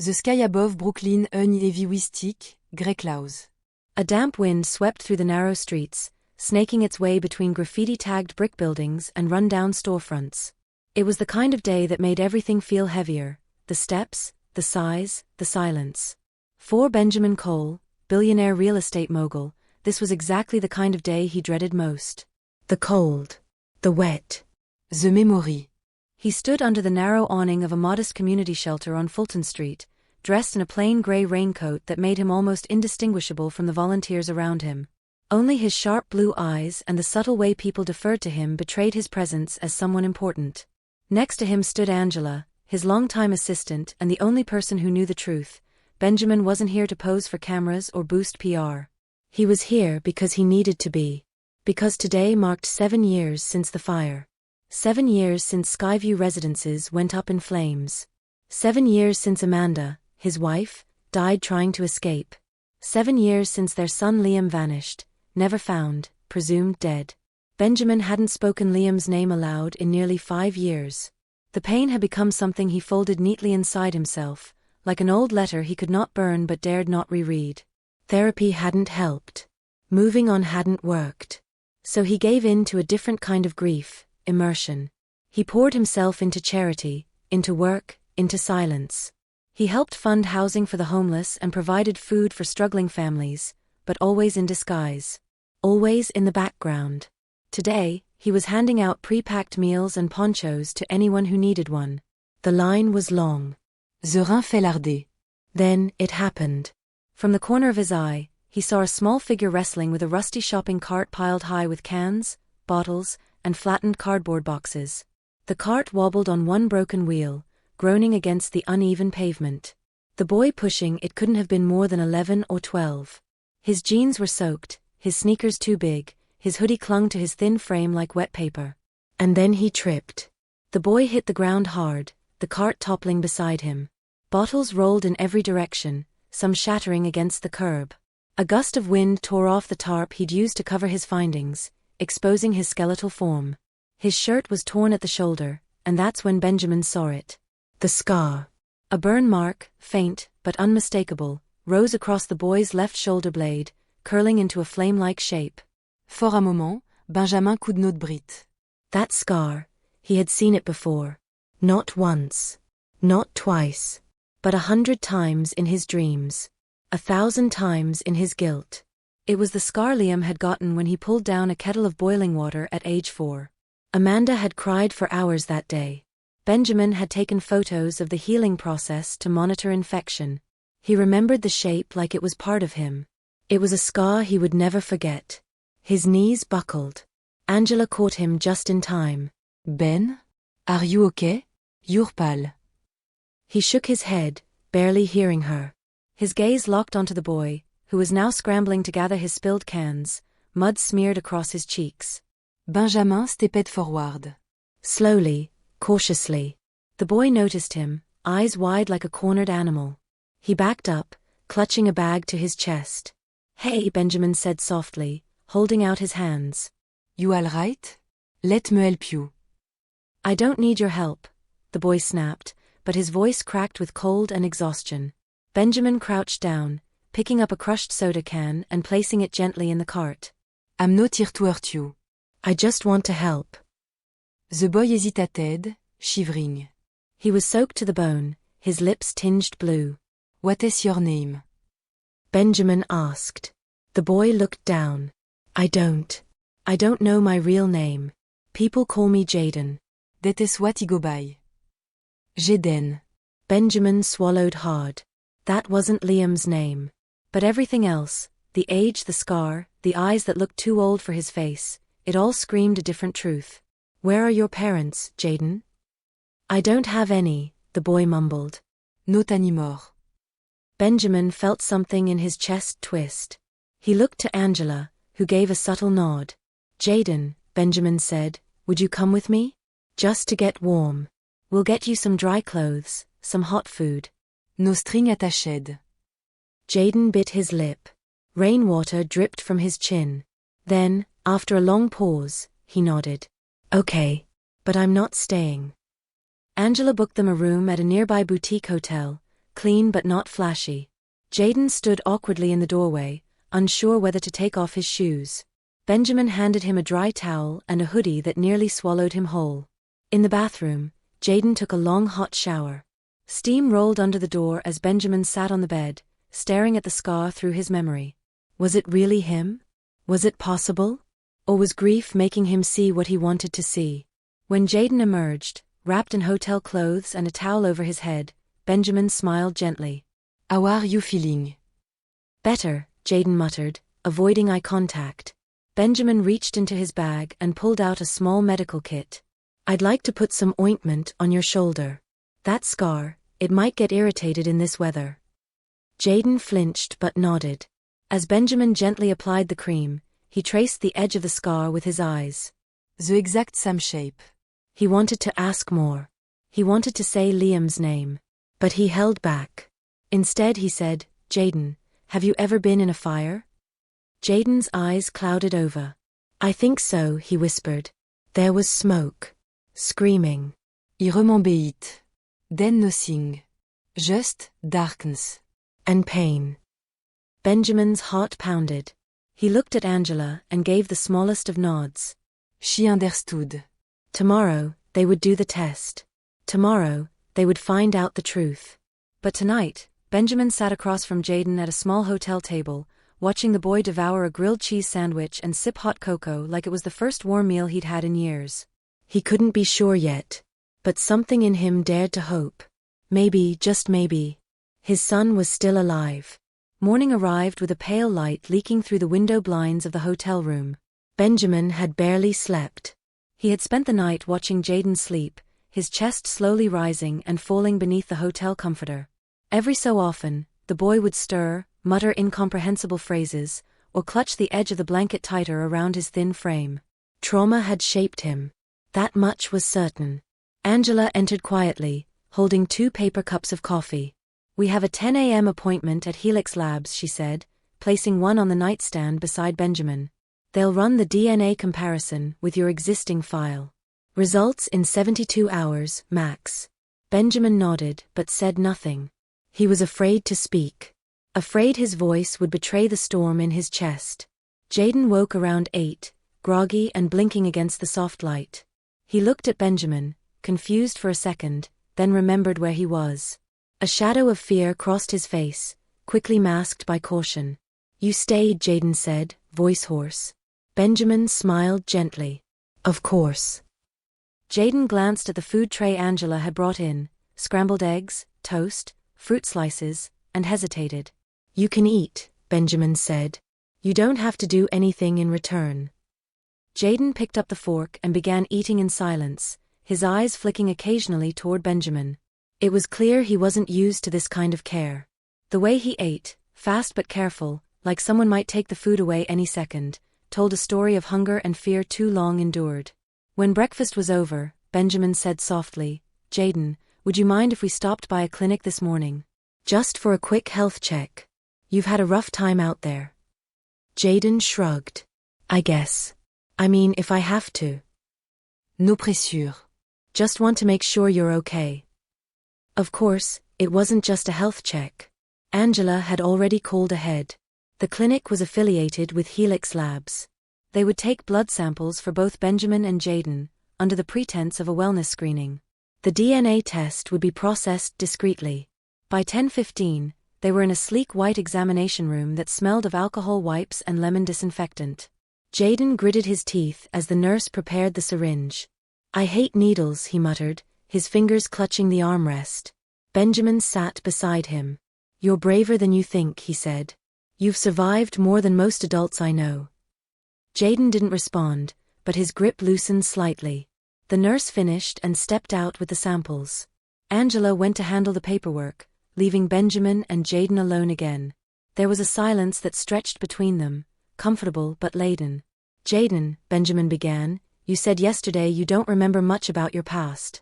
The sky above Brooklyn unheavywistic, grey clouds. A damp wind swept through the narrow streets, snaking its way between graffiti-tagged brick buildings and run-down storefronts. It was the kind of day that made everything feel heavier, the steps, the sighs, the silence. For Benjamin Cole, billionaire real estate mogul, this was exactly the kind of day he dreaded most. The cold. The wet. The memory. He stood under the narrow awning of a modest community shelter on Fulton Street, dressed in a plain gray raincoat that made him almost indistinguishable from the volunteers around him. Only his sharp blue eyes and the subtle way people deferred to him betrayed his presence as someone important. Next to him stood Angela, his longtime assistant and the only person who knew the truth. Benjamin wasn't here to pose for cameras or boost PR. He was here because he needed to be. Because today marked 7 years since the fire. 7 years since Skyview Residences went up in flames. 7 years since Amanda, his wife, died trying to escape. 7 years since their son Liam vanished, never found, presumed dead. Benjamin hadn't spoken Liam's name aloud in nearly 5 years. The pain had become something he folded neatly inside himself, like an old letter he could not burn but dared not reread. Therapy hadn't helped. Moving on hadn't worked. So he gave in to a different kind of grief. Immersion. He poured himself into charity, into work, into silence. He helped fund housing for the homeless and provided food for struggling families, but always in disguise. Always in the background. Today, he was handing out pre-packed meals and ponchos to anyone who needed one. The line was long. The rein fait larder. Then, it happened. From the corner of his eye, he saw a small figure wrestling with a rusty shopping cart piled high with cans, bottles, and flattened cardboard boxes. The cart wobbled on one broken wheel, groaning against the uneven pavement. The boy pushing it couldn't have been more than 11 or 12. His jeans were soaked, his sneakers too big, his hoodie clung to his thin frame like wet paper. And then he tripped. The boy hit the ground hard, the cart toppling beside him. Bottles rolled in every direction, some shattering against the curb. A gust of wind tore off the tarp he'd used to cover his findings, exposing his skeletal form. His shirt was torn at the shoulder, and that's when Benjamin saw it. The scar. A burn mark, faint, but unmistakable, rose across the boy's left shoulder blade, curling into a flame-like shape. For un moment, Benjamin could not breathe. That scar, he had seen it before. Not once. Not twice. But 100 times in his dreams. 1,000 times in his guilt. It was the scar Liam had gotten when he pulled down a kettle of boiling water at age 4. Amanda had cried for hours that day. Benjamin had taken photos of the healing process to monitor infection. He remembered the shape like it was part of him. It was a scar he would never forget. His knees buckled. Angela caught him just in time. Ben? Are you okay? You're pale. He shook his head, barely hearing her. His gaze locked onto the boy, who was now scrambling to gather his spilled cans, mud smeared across his cheeks. Benjamin stepped forward. Slowly, cautiously. The boy noticed him, eyes wide like a cornered animal. He backed up, clutching a bag to his chest. "Hey," Benjamin said softly, holding out his hands. You all right? Let me help you. "I don't need your help," the boy snapped, but his voice cracked with cold and exhaustion. Benjamin crouched down, picking up a crushed soda can and placing it gently in the cart. I'm not here to hurt you. "I just want to help." The boy hesitated, shivering. He was soaked to the bone, his lips tinged blue. What is your name? Benjamin asked. The boy looked down. I don't know my real name. People call me Jaden." That is what I go by. Jaden. Benjamin swallowed hard. That wasn't Liam's name. But everything else, the age, the scar, the eyes that looked too old for his face, it all screamed a different truth. "Where are your parents, Jaden?" "I don't have any," the boy mumbled. Not anymore. Benjamin felt something in his chest twist. He looked to Angela, who gave a subtle nod. "Jaden," Benjamin said, "would you come with me? Just to get warm. We'll get you some dry clothes, some hot food." No string attached. Jaden bit his lip. Rainwater dripped from his chin. Then, after a long pause, he nodded. "Okay. But I'm not staying." Angela booked them a room at a nearby boutique hotel, clean but not flashy. Jaden stood awkwardly in the doorway, unsure whether to take off his shoes. Benjamin handed him a dry towel and a hoodie that nearly swallowed him whole. In the bathroom, Jaden took a long hot shower. Steam rolled under the door as Benjamin sat on the bed, staring at the scar through his memory. Was it really him? Was it possible? Or was grief making him see what he wanted to see? When Jaden emerged, wrapped in hotel clothes and a towel over his head, Benjamin smiled gently. How are you feeling? Better, Jaden muttered, avoiding eye contact. Benjamin reached into his bag and pulled out a small medical kit. I'd like to put some ointment on your shoulder. That scar, it might get irritated in this weather. Jaden flinched but nodded. As Benjamin gently applied the cream, he traced the edge of the scar with his eyes. The exact same shape. He wanted to ask more. He wanted to say Liam's name. But he held back. Instead he said, Jaden, have you ever been in a fire? Jaden's eyes clouded over. I think so, he whispered. There was smoke. Screaming. I remember it. Then nothing. Just darkness. And pain. Benjamin's heart pounded. He looked at Angela and gave the smallest of nods. She understood. Tomorrow, they would do the test. Tomorrow, they would find out the truth. But tonight, Benjamin sat across from Jaden at a small hotel table, watching the boy devour a grilled cheese sandwich and sip hot cocoa like it was the first warm meal he'd had in years. He couldn't be sure yet. But something in him dared to hope. Maybe, just maybe, his son was still alive. Morning arrived with a pale light leaking through the window blinds of the hotel room. Benjamin had barely slept. He had spent the night watching Jaden sleep, his chest slowly rising and falling beneath the hotel comforter. Every so often, the boy would stir, mutter incomprehensible phrases, or clutch the edge of the blanket tighter around his thin frame. Trauma had shaped him. That much was certain. Angela entered quietly, holding 2 paper cups of coffee. We have a 10 a.m. appointment at Helix Labs, she said, placing one on the nightstand beside Benjamin. They'll run the DNA comparison with your existing file. Results in 72 hours, max. Benjamin nodded but said nothing. He was afraid to speak. Afraid his voice would betray the storm in his chest. Jaden woke around 8, groggy and blinking against the soft light. He looked at Benjamin, confused for a second, then remembered where he was. A shadow of fear crossed his face, quickly masked by caution. You stayed, Jaden said, voice hoarse. Benjamin smiled gently. Of course. Jaden glanced at the food tray Angela had brought in, scrambled eggs, toast, fruit slices, and hesitated. You can eat, Benjamin said. You don't have to do anything in return. Jaden picked up the fork and began eating in silence, his eyes flicking occasionally toward Benjamin. It was clear he wasn't used to this kind of care. The way he ate, fast but careful, like someone might take the food away any second, told a story of hunger and fear too long endured. When breakfast was over, Benjamin said softly, Jaden, would you mind if we stopped by a clinic this morning? Just for a quick health check. You've had a rough time out there. Jaden shrugged. I guess. I mean, if I have to. No pressure. Just want to make sure you're okay. Of course, it wasn't just a health check. Angela had already called ahead. The clinic was affiliated with Helix Labs. They would take blood samples for both Benjamin and Jaden, under the pretense of a wellness screening. The DNA test would be processed discreetly. By 10:15, they were in a sleek white examination room that smelled of alcohol wipes and lemon disinfectant. Jaden gritted his teeth as the nurse prepared the syringe. I hate needles, he muttered, his fingers clutching the armrest. Benjamin sat beside him. You're braver than you think, he said. You've survived more than most adults I know. Jaden didn't respond, but his grip loosened slightly. The nurse finished and stepped out with the samples. Angela went to handle the paperwork, leaving Benjamin and Jaden alone again. There was a silence that stretched between them, comfortable but laden. Jaden, Benjamin began, you said yesterday you don't remember much about your past.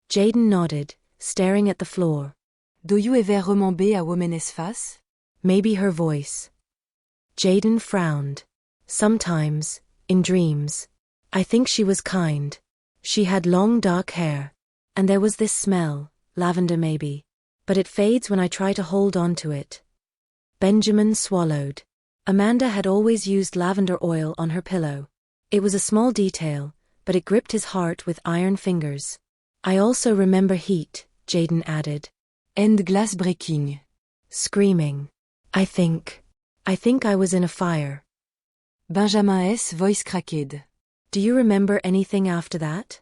Jaden nodded, staring at the floor. Do you ever remember a woman's face? Maybe her voice. Jaden frowned. Sometimes, in dreams. I think she was kind. She had long dark hair. And there was this smell, lavender maybe. But it fades when I try to hold on to it. Benjamin swallowed. Amanda had always used lavender oil on her pillow. It was a small detail, but it gripped his heart with iron fingers. I also remember heat, Jaden added. And glass breaking. Screaming. I think I was in a fire. Benjamin's voice cracked. Do you remember anything after that?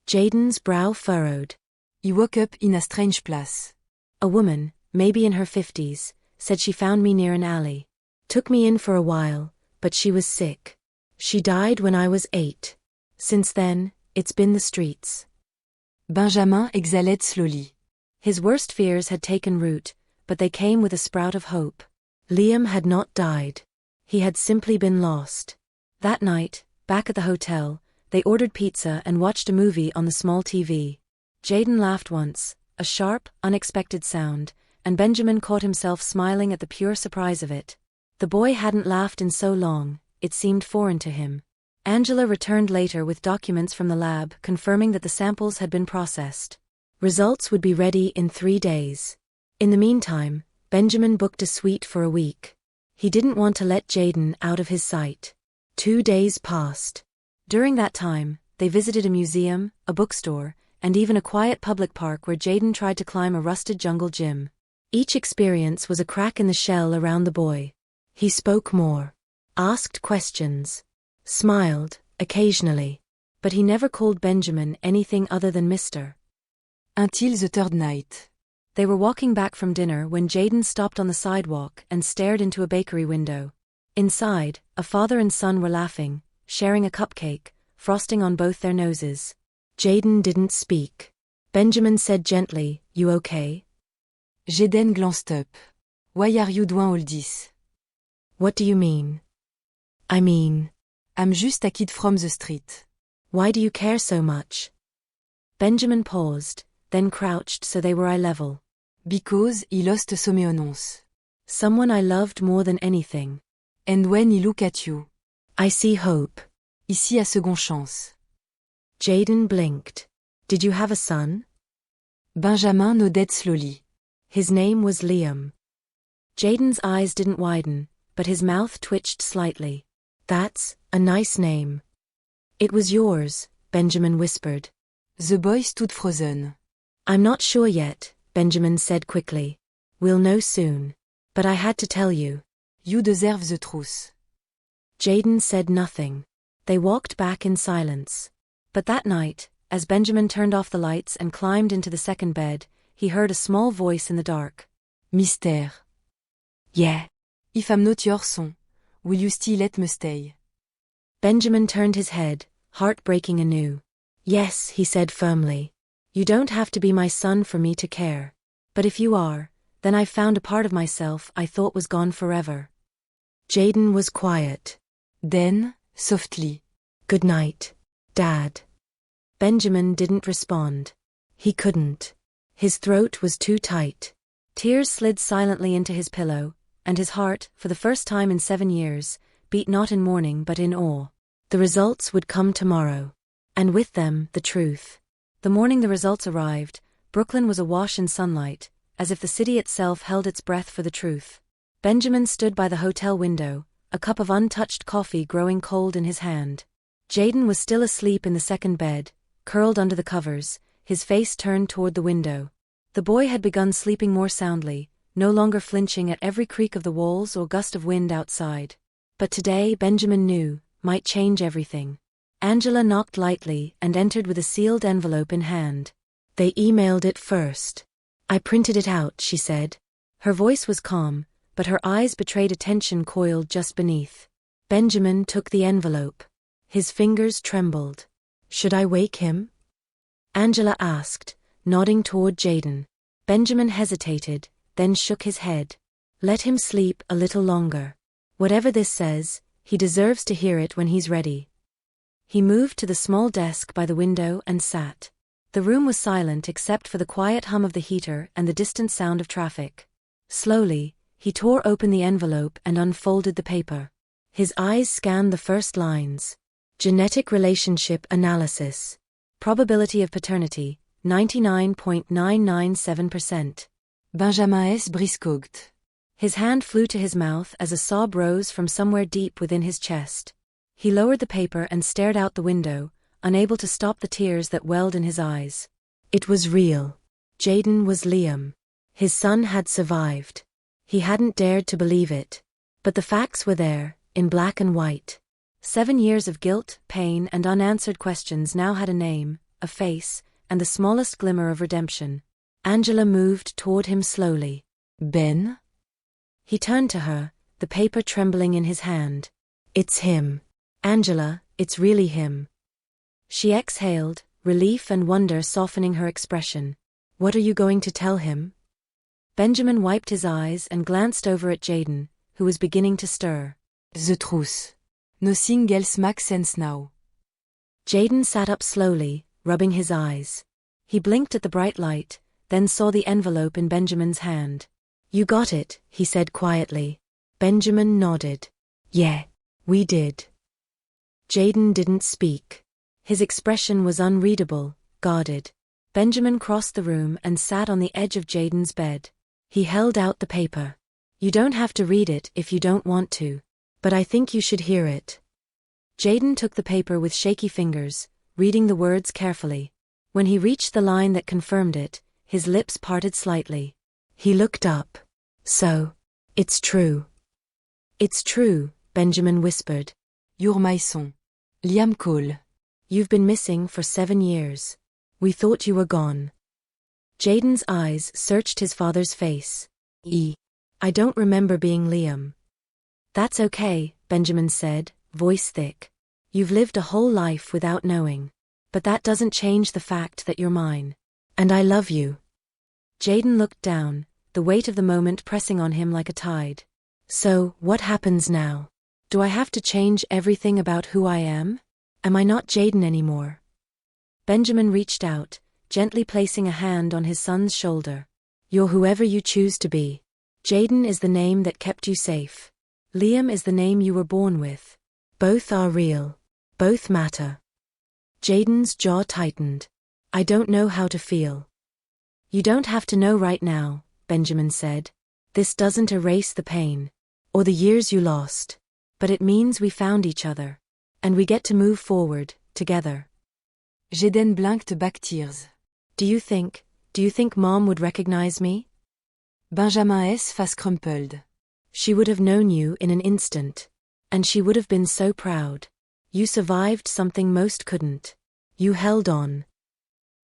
Jaden's brow furrowed. He woke up in a strange place. A woman, maybe in her 50s, said she found me near an alley. Took me in for a while, but she was sick. She died when I was 8. Since then, it's been the streets. Benjamin exhaled slowly. His worst fears had taken root, but they came with a sprout of hope. Liam had not died. He had simply been lost. That night, back at the hotel, they ordered pizza and watched a movie on the small TV. Jaden laughed once, a sharp, unexpected sound, and Benjamin caught himself smiling at the pure surprise of it. The boy hadn't laughed in so long, it seemed foreign to him. Angela returned later with documents from the lab confirming that the samples had been processed. Results would be ready in 3 days. In the meantime, Benjamin booked a suite for a week. He didn't want to let Jaden out of his sight. 2 days passed. During that time, they visited a museum, a bookstore, and even a quiet public park where Jaden tried to climb a rusted jungle gym. Each experience was a crack in the shell around the boy. He spoke more, asked questions, smiled, occasionally, but he never called Benjamin anything other than Mr. Until the third night. They were walking back from dinner when Jaden stopped on the sidewalk and stared into a bakery window. Inside, a father and son were laughing, sharing a cupcake, frosting on both their noses. Jaden didn't speak. Benjamin said gently, "You okay?" Jaden glanced up. Why are you doing all this? What do you mean? I mean, I'm just a kid from the street. Why do you care so much? Benjamin paused, then crouched so they were eye level. Because he lost sommeillance. Someone I loved more than anything. And when he look at you, I see hope. Ici a second chance. Jaden blinked. Did you have a son? Benjamin nodded slowly. His name was Liam. Jaden's eyes didn't widen, but his mouth twitched slightly. That's a nice name. It was yours, Benjamin whispered. The boy stood frozen. I'm not sure yet, Benjamin said quickly. We'll know soon. But I had to tell you. You deserve the truth. Jaden said nothing. They walked back in silence. But that night, as Benjamin turned off the lights and climbed into the second bed, he heard a small voice in the dark. Mystère. Yeah. If I'm not your son, will you still let me stay? Benjamin turned his head, heart breaking anew. Yes, he said firmly. You don't have to be my son for me to care. But if you are, then I've found a part of myself I thought was gone forever. Jaden was quiet. Then, softly. Good night, Dad. Benjamin didn't respond. He couldn't. His throat was too tight. Tears slid silently into his pillow, and his heart, for the first time in 7 years, beat not in mourning but in awe. The results would come tomorrow. And with them, the truth. The morning the results arrived, Brooklyn was awash in sunlight, as if the city itself held its breath for the truth. Benjamin stood by the hotel window, a cup of untouched coffee growing cold in his hand. Jaden was still asleep in the second bed, curled under the covers, his face turned toward the window. The boy had begun sleeping more soundly, no longer flinching at every creak of the walls or gust of wind outside. But today, Benjamin knew, might change everything. Angela knocked lightly and entered with a sealed envelope in hand. They emailed it first. I printed it out, she said. Her voice was calm, but her eyes betrayed a tension coiled just beneath. Benjamin took the envelope. His fingers trembled. Should I wake him? Angela asked, nodding toward Jaden. Benjamin hesitated, then shook his head. Let him sleep a little longer. Whatever this says, he deserves to hear it when he's ready. He moved to the small desk by the window and sat. The room was silent except for the quiet hum of the heater and the distant sound of traffic. Slowly, he tore open the envelope and unfolded the paper. His eyes scanned the first lines. Genetic relationship analysis. Probability of paternity, 99.997%. Benjamin S. briscogt. His hand flew to his mouth as a sob rose from somewhere deep within his chest. He lowered the paper and stared out the window, unable to stop the tears that welled in his eyes. It was real. Jaden was Liam. His son had survived. He hadn't dared to believe it. But the facts were there, in black and white. 7 years of guilt, pain, and unanswered questions now had a name, a face, and the smallest glimmer of redemption. Angela moved toward him slowly. Ben? He turned to her, the paper trembling in his hand. It's him. Angela, it's really him. She exhaled, relief and wonder softening her expression. What are you going to tell him? Benjamin wiped his eyes and glanced over at Jaden, who was beginning to stir. The truth. Nothing else makes sense now. Jaden sat up slowly, rubbing his eyes. He blinked at the bright light, then saw the envelope in Benjamin's hand. You got it, he said quietly. Benjamin nodded. Yeah, we did. Jaden didn't speak. His expression was unreadable, guarded. Benjamin crossed the room and sat on the edge of Jaden's bed. He held out the paper. You don't have to read it if you don't want to. But I think you should hear it. Jaden took the paper with shaky fingers, reading the words carefully. When he reached the line that confirmed it, his lips parted slightly. He looked up. So, it's true. It's true, Benjamin whispered. You're my son. Liam Cole. You've been missing for 7 years. We thought you were gone. Jaden's eyes searched his father's face. I don't remember being Liam. That's okay, Benjamin said, voice thick. You've lived a whole life without knowing. But that doesn't change the fact that you're mine. And I love you. Jaden looked down, the weight of the moment pressing on him like a tide. So, what happens now? Do I have to change everything about who I am? Am I not Jaden anymore? Benjamin reached out, gently placing a hand on his son's shoulder. You're whoever you choose to be. Jaden is the name that kept you safe. Liam is the name you were born with. Both are real. Both matter. Jaden's jaw tightened. I don't know how to feel. You don't have to know right now, Benjamin said. This doesn't erase the pain. Or the years you lost. But it means we found each other. And we get to move forward, together. Jaden blinked back tears. Do you think Mom would recognize me? Benjamin's face crumpled. She would have known you in an instant. And she would have been so proud. You survived something most couldn't. You held on.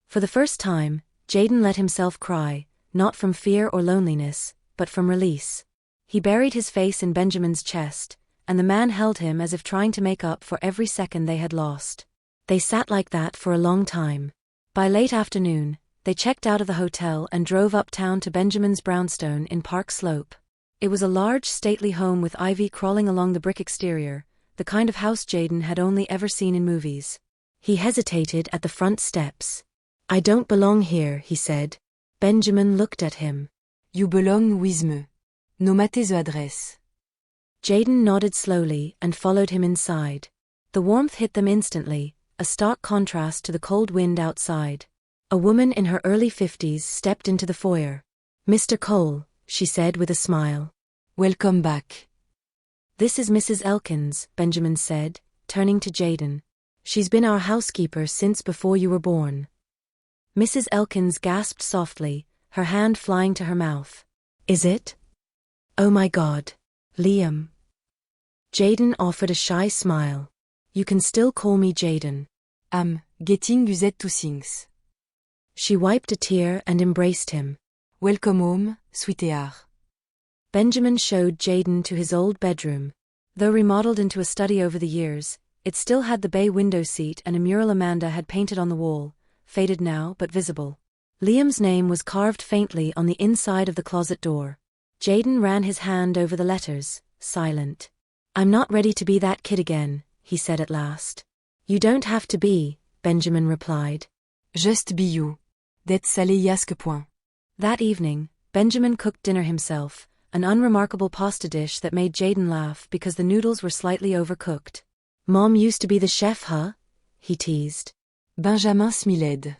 For the first time, Jaden let himself cry, not from fear or loneliness, but from release. He buried his face in Benjamin's chest, and the man held him as if trying to make up for every second they had lost. They sat like that for a long time. By late afternoon, they checked out of the hotel and drove uptown to Benjamin's brownstone in Park Slope. It was a large, stately home with ivy crawling along the brick exterior, the kind of house Jaden had only ever seen in movies. He hesitated at the front steps. I don't belong here, he said. Benjamin looked at him. You belong with me. Nommez the address. Jaden nodded slowly and followed him inside. The warmth hit them instantly, a stark contrast to the cold wind outside. A woman in her early 50s stepped into the foyer. Mr. Cole, she said with a smile. Welcome back. This is Mrs. Elkins, Benjamin said, turning to Jaden. She's been our housekeeper since before you were born. Mrs. Elkins gasped softly, her hand flying to her mouth. Is it? Oh my God. Liam. Jaden offered a shy smile. You can still call me Jaden. I'm getting used to things. She wiped a tear and embraced him. Welcome home, sweetheart. Benjamin showed Jaden to his old bedroom. Though remodeled into a study over the years, it still had the bay window seat and a mural Amanda had painted on the wall, faded now but visible. Liam's name was carved faintly on the inside of the closet door. Jaden ran his hand over the letters, silent. I'm not ready to be that kid again, he said at last. You don't have to be, Benjamin replied. Just be you. That's allez point. That evening, Benjamin cooked dinner himself, an unremarkable pasta dish that made Jaden laugh because the noodles were slightly overcooked. Mom used to be the chef, huh? He teased. Benjamin smiled.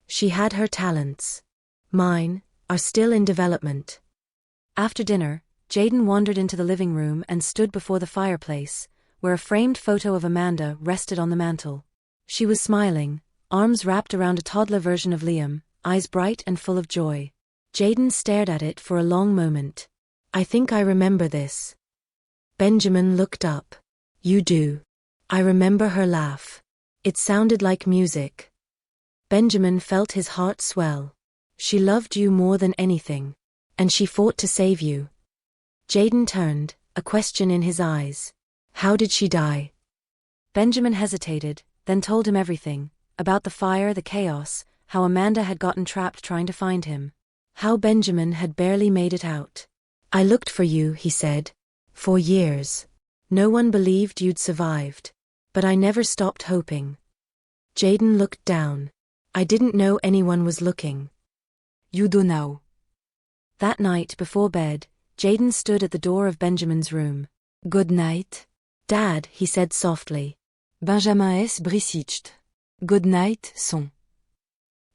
She had her talents. Mine, are still in development. After dinner, Jaden wandered into the living room and stood before the fireplace, where a framed photo of Amanda rested on the mantel. She was smiling, arms wrapped around a toddler version of Liam, eyes bright and full of joy. Jaden stared at it for a long moment. I think I remember this. Benjamin looked up. You do. I remember her laugh. It sounded like music. Benjamin felt his heart swell. She loved you more than anything. And she fought to save you. Jaden turned, a question in his eyes. How did she die? Benjamin hesitated, then told him everything, about the fire, the chaos, how Amanda had gotten trapped trying to find him. How Benjamin had barely made it out. I looked for you, he said. For years. No one believed you'd survived. But I never stopped hoping. Jaden looked down. I didn't know anyone was looking. You do now. That night before bed, Jaden stood at the door of Benjamin's room. Good night. Dad, he said softly. Benjamin S. Brisicht. Good night, son.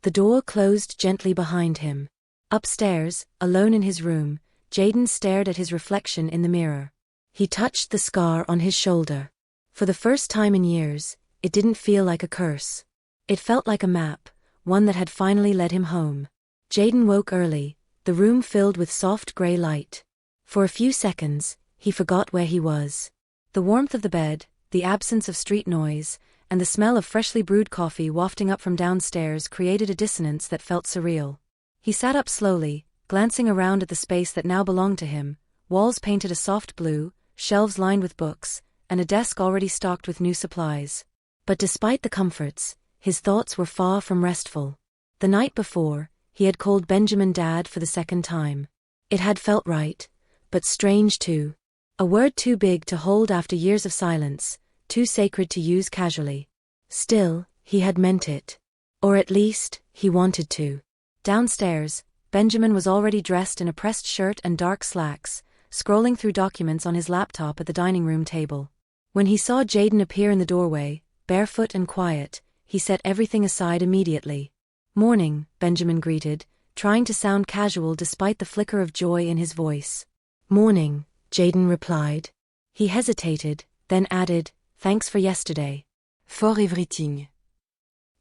The door closed gently behind him. Upstairs, alone in his room, Jaden stared at his reflection in the mirror. He touched the scar on his shoulder. For the first time in years, it didn't feel like a curse. It felt like a map, one that had finally led him home. Jaden woke early, the room filled with soft gray light. For a few seconds, he forgot where he was. The warmth of the bed, the absence of street noise, and the smell of freshly brewed coffee wafting up from downstairs created a dissonance that felt surreal. He sat up slowly, glancing around at the space that now belonged to him, walls painted a soft blue, shelves lined with books, and a desk already stocked with new supplies. But despite the comforts, his thoughts were far from restful. The night before, he had called Benjamin Dad for the second time. It had felt right, but strange too. A word too big to hold after years of silence, too sacred to use casually. Still, he had meant it. Or at least, he wanted to. Downstairs, Benjamin was already dressed in a pressed shirt and dark slacks, scrolling through documents on his laptop at the dining room table. When he saw Jaden appear in the doorway, barefoot and quiet, he set everything aside immediately. Morning, Benjamin greeted, trying to sound casual despite the flicker of joy in his voice. Morning, Jaden replied. He hesitated, then added, thanks for yesterday. For everything.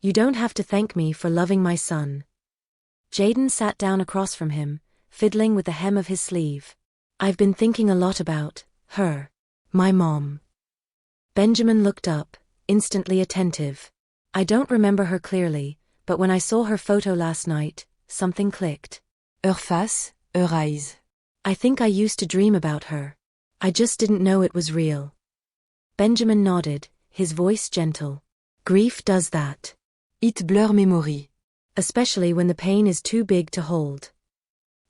You don't have to thank me for loving my son. Jaden sat down across from him, fiddling with the hem of his sleeve. I've been thinking a lot about her. My mom. Benjamin looked up, instantly attentive. I don't remember her clearly, but when I saw her photo last night, something clicked. Her face, her eyes. I think I used to dream about her. I just didn't know it was real. Benjamin nodded, his voice gentle. Grief does that. It blur memory. Especially when the pain is too big to hold.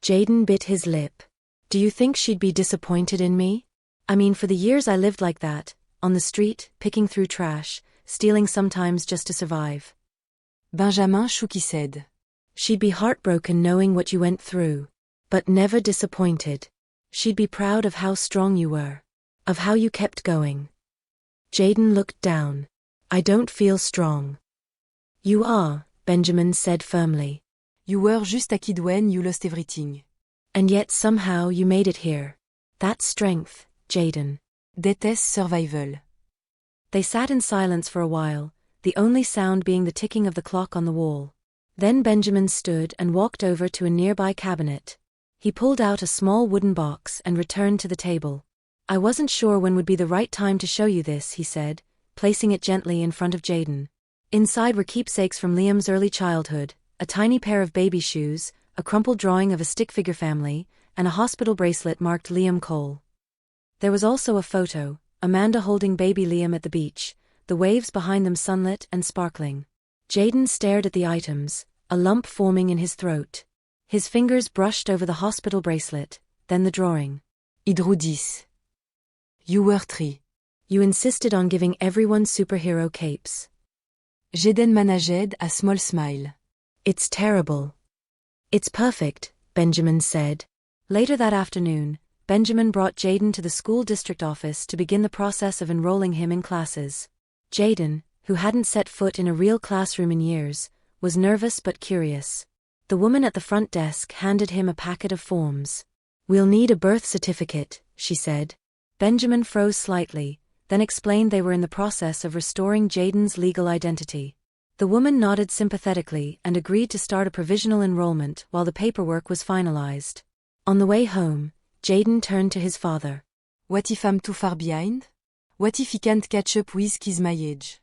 Jaden bit his lip. Do you think she'd be disappointed in me? I mean, for the years I lived like that, on the street, picking through trash, stealing sometimes just to survive. Benjamin shook his head. She'd be heartbroken knowing what you went through, but never disappointed. She'd be proud of how strong you were, of how you kept going. Jaden looked down. I don't feel strong. You are, Benjamin said firmly. You were just a kid when you lost everything. And yet somehow you made it here. That's strength, Jaden. That survival. They sat in silence for a while, the only sound being the ticking of the clock on the wall. Then Benjamin stood and walked over to a nearby cabinet. He pulled out a small wooden box and returned to the table. I wasn't sure when would be the right time to show you this, he said, placing it gently in front of Jaden. Inside were keepsakes from Liam's early childhood, a tiny pair of baby shoes, a crumpled drawing of a stick figure family, and a hospital bracelet marked Liam Cole. There was also a photo, Amanda holding baby Liam at the beach, the waves behind them sunlit and sparkling. Jaden stared at the items, a lump forming in his throat. His fingers brushed over the hospital bracelet, then the drawing. I drew 10. You were 3. You insisted on giving everyone superhero capes. Jaden managed a small smile. It's terrible. It's perfect, Benjamin said. Later that afternoon, Benjamin brought Jaden to the school district office to begin the process of enrolling him in classes. Jaden, who hadn't set foot in a real classroom in years, was nervous but curious. The woman at the front desk handed him a packet of forms. "We'll need a birth certificate," she said. Benjamin froze slightly, then explained they were in the process of restoring Jaden's legal identity. The woman nodded sympathetically and agreed to start a provisional enrollment while the paperwork was finalized. On the way home, Jaden turned to his father. What if I'm too far behind? What if he can't catch up with kids my age?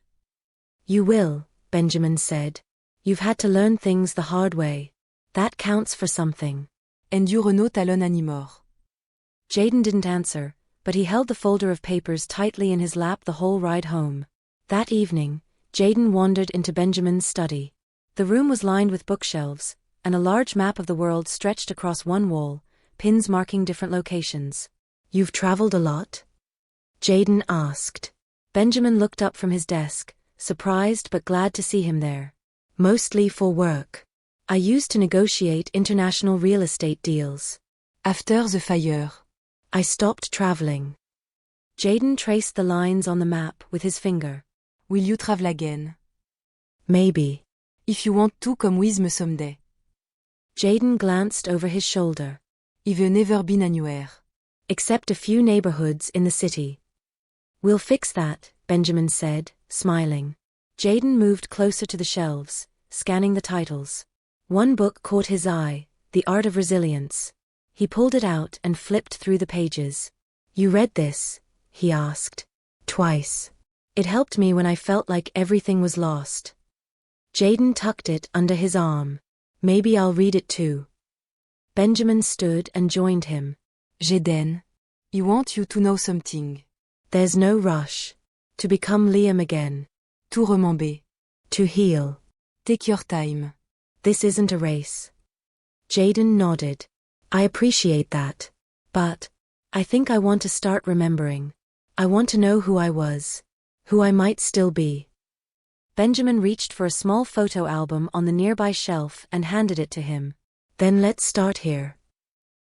"You will," Benjamin said. "You've had to learn things the hard way. That counts for something." Enduro talon anymore. Jaden didn't answer, but he held the folder of papers tightly in his lap the whole ride home. That evening, Jaden wandered into Benjamin's study. The room was lined with bookshelves, and a large map of the world stretched across one wall, pins marking different locations. "You've traveled a lot?" Jaden asked. Benjamin looked up from his desk, surprised but glad to see him there. "Mostly for work. I used to negotiate international real estate deals. After the fire. I stopped traveling." Jaden traced the lines on the map with his finger. Will you travel again? "Maybe. If you want to come with me someday." Jaden glanced over his shoulder. I've never been anywhere. "Except a few neighborhoods in the city." "We'll fix that," Benjamin said, smiling. Jaden moved closer to the shelves, scanning the titles. One book caught his eye, The Art of Resilience. He pulled it out and flipped through the pages. "You read this?" he asked. "Twice. It helped me when I felt like everything was lost." Jaden tucked it under his arm. "Maybe I'll read it too." Benjamin stood and joined him. Jaden, I want you to know something. There's no rush. To become Liam again. To remember. To heal. Take your time. This isn't a race. Jaden nodded. "I appreciate that. But I think I want to start remembering. I want to know who I was. Who I might still be." Benjamin reached for a small photo album on the nearby shelf and handed it to him. "Then let's start here."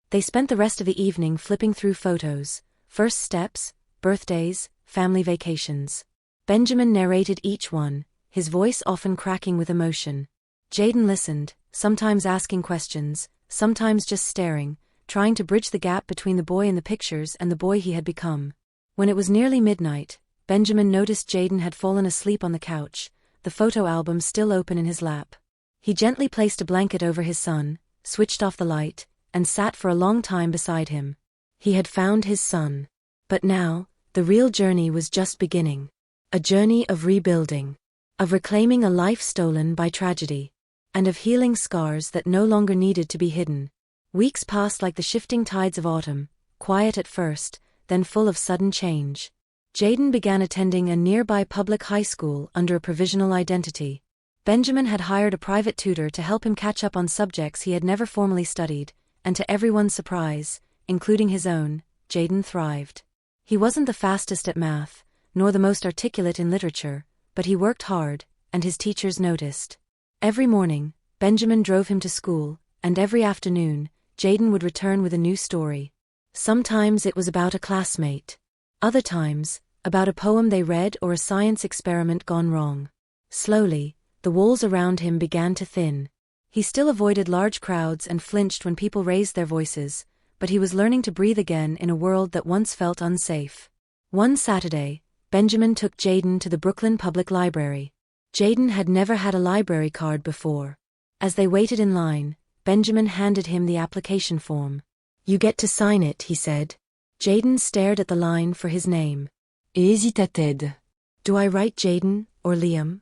They spent the rest of the evening flipping through photos, first steps, birthdays, family vacations. Benjamin narrated each one, his voice often cracking with emotion. Jaden listened, sometimes asking questions, sometimes just staring, trying to bridge the gap between the boy in the pictures and the boy he had become. When it was nearly midnight, Benjamin noticed Jaden had fallen asleep on the couch, the photo album still open in his lap. He gently placed a blanket over his son, switched off the light, and sat for a long time beside him. He had found his son. But now, the real journey was just beginning. A journey of rebuilding. Of reclaiming a life stolen by tragedy. And of healing scars that no longer needed to be hidden. Weeks passed like the shifting tides of autumn, quiet at first, then full of sudden change. Jaden began attending a nearby public high school under a provisional identity. Benjamin had hired a private tutor to help him catch up on subjects he had never formally studied, and to everyone's surprise, including his own, Jaden thrived. He wasn't the fastest at math, nor the most articulate in literature, but he worked hard, and his teachers noticed. Every morning, Benjamin drove him to school, and every afternoon, Jaden would return with a new story. Sometimes it was about a classmate. Other times, about a poem they read or a science experiment gone wrong. Slowly, the walls around him began to thin. He still avoided large crowds and flinched when people raised their voices, but he was learning to breathe again in a world that once felt unsafe. One Saturday, Benjamin took Jaden to the Brooklyn Public Library. Jaden had never had a library card before. As they waited in line, Benjamin handed him the application form. "You get to sign it," he said. Jaden stared at the line for his name. Hésitated. "Do I write Jaden, or Liam?"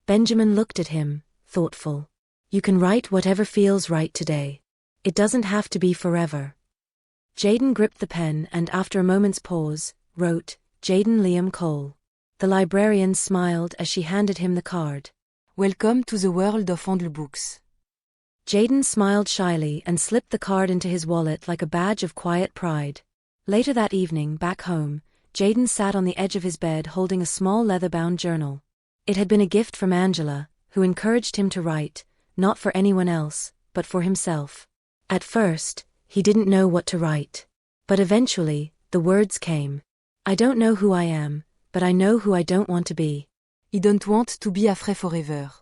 Benjamin looked at him, thoughtful. "You can write whatever feels right today. It doesn't have to be forever." Jaden gripped the pen and after a moment's pause, wrote, Jaden Liam Cole. The librarian smiled as she handed him the card. Welcome to the world of Handle books. Jaden smiled shyly and slipped the card into his wallet like a badge of quiet pride. Later that evening, back home, Jaden sat on the edge of his bed holding a small leather-bound journal. It had been a gift from Angela, who encouraged him to write, not for anyone else, but for himself. At first, he didn't know what to write. But eventually, the words came. "I don't know who I am, but I know who I don't want to be. I don't want to be afraid forever.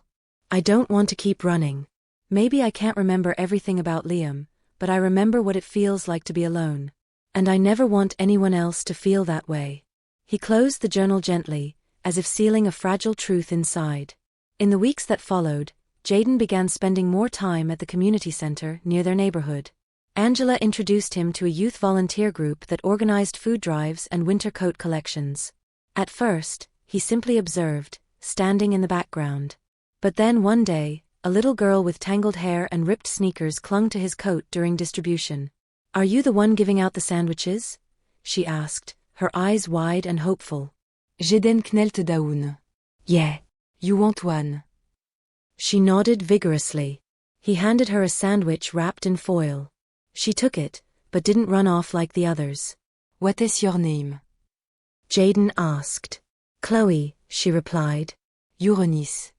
I don't want to keep running. Maybe I can't remember everything about Liam, but I remember what it feels like to be alone. And I never want anyone else to feel that way. He closed the journal gently, as if sealing a fragile truth inside. In the weeks that followed, Jayden began spending more time at the community center near their neighborhood. Angela introduced him to a youth volunteer group that organized food drives and winter coat collections. At first, he simply observed, standing in the background. But then one day, a little girl with tangled hair and ripped sneakers clung to his coat during distribution. "Are you the one giving out the sandwiches?" she asked, her eyes wide and hopeful. Jayden knelt down. Yeah. You want one? She nodded vigorously. He handed her a sandwich wrapped in foil. She took it, but didn't run off like the others. What is your name? Jayden asked. Chloe, she replied. Eunice.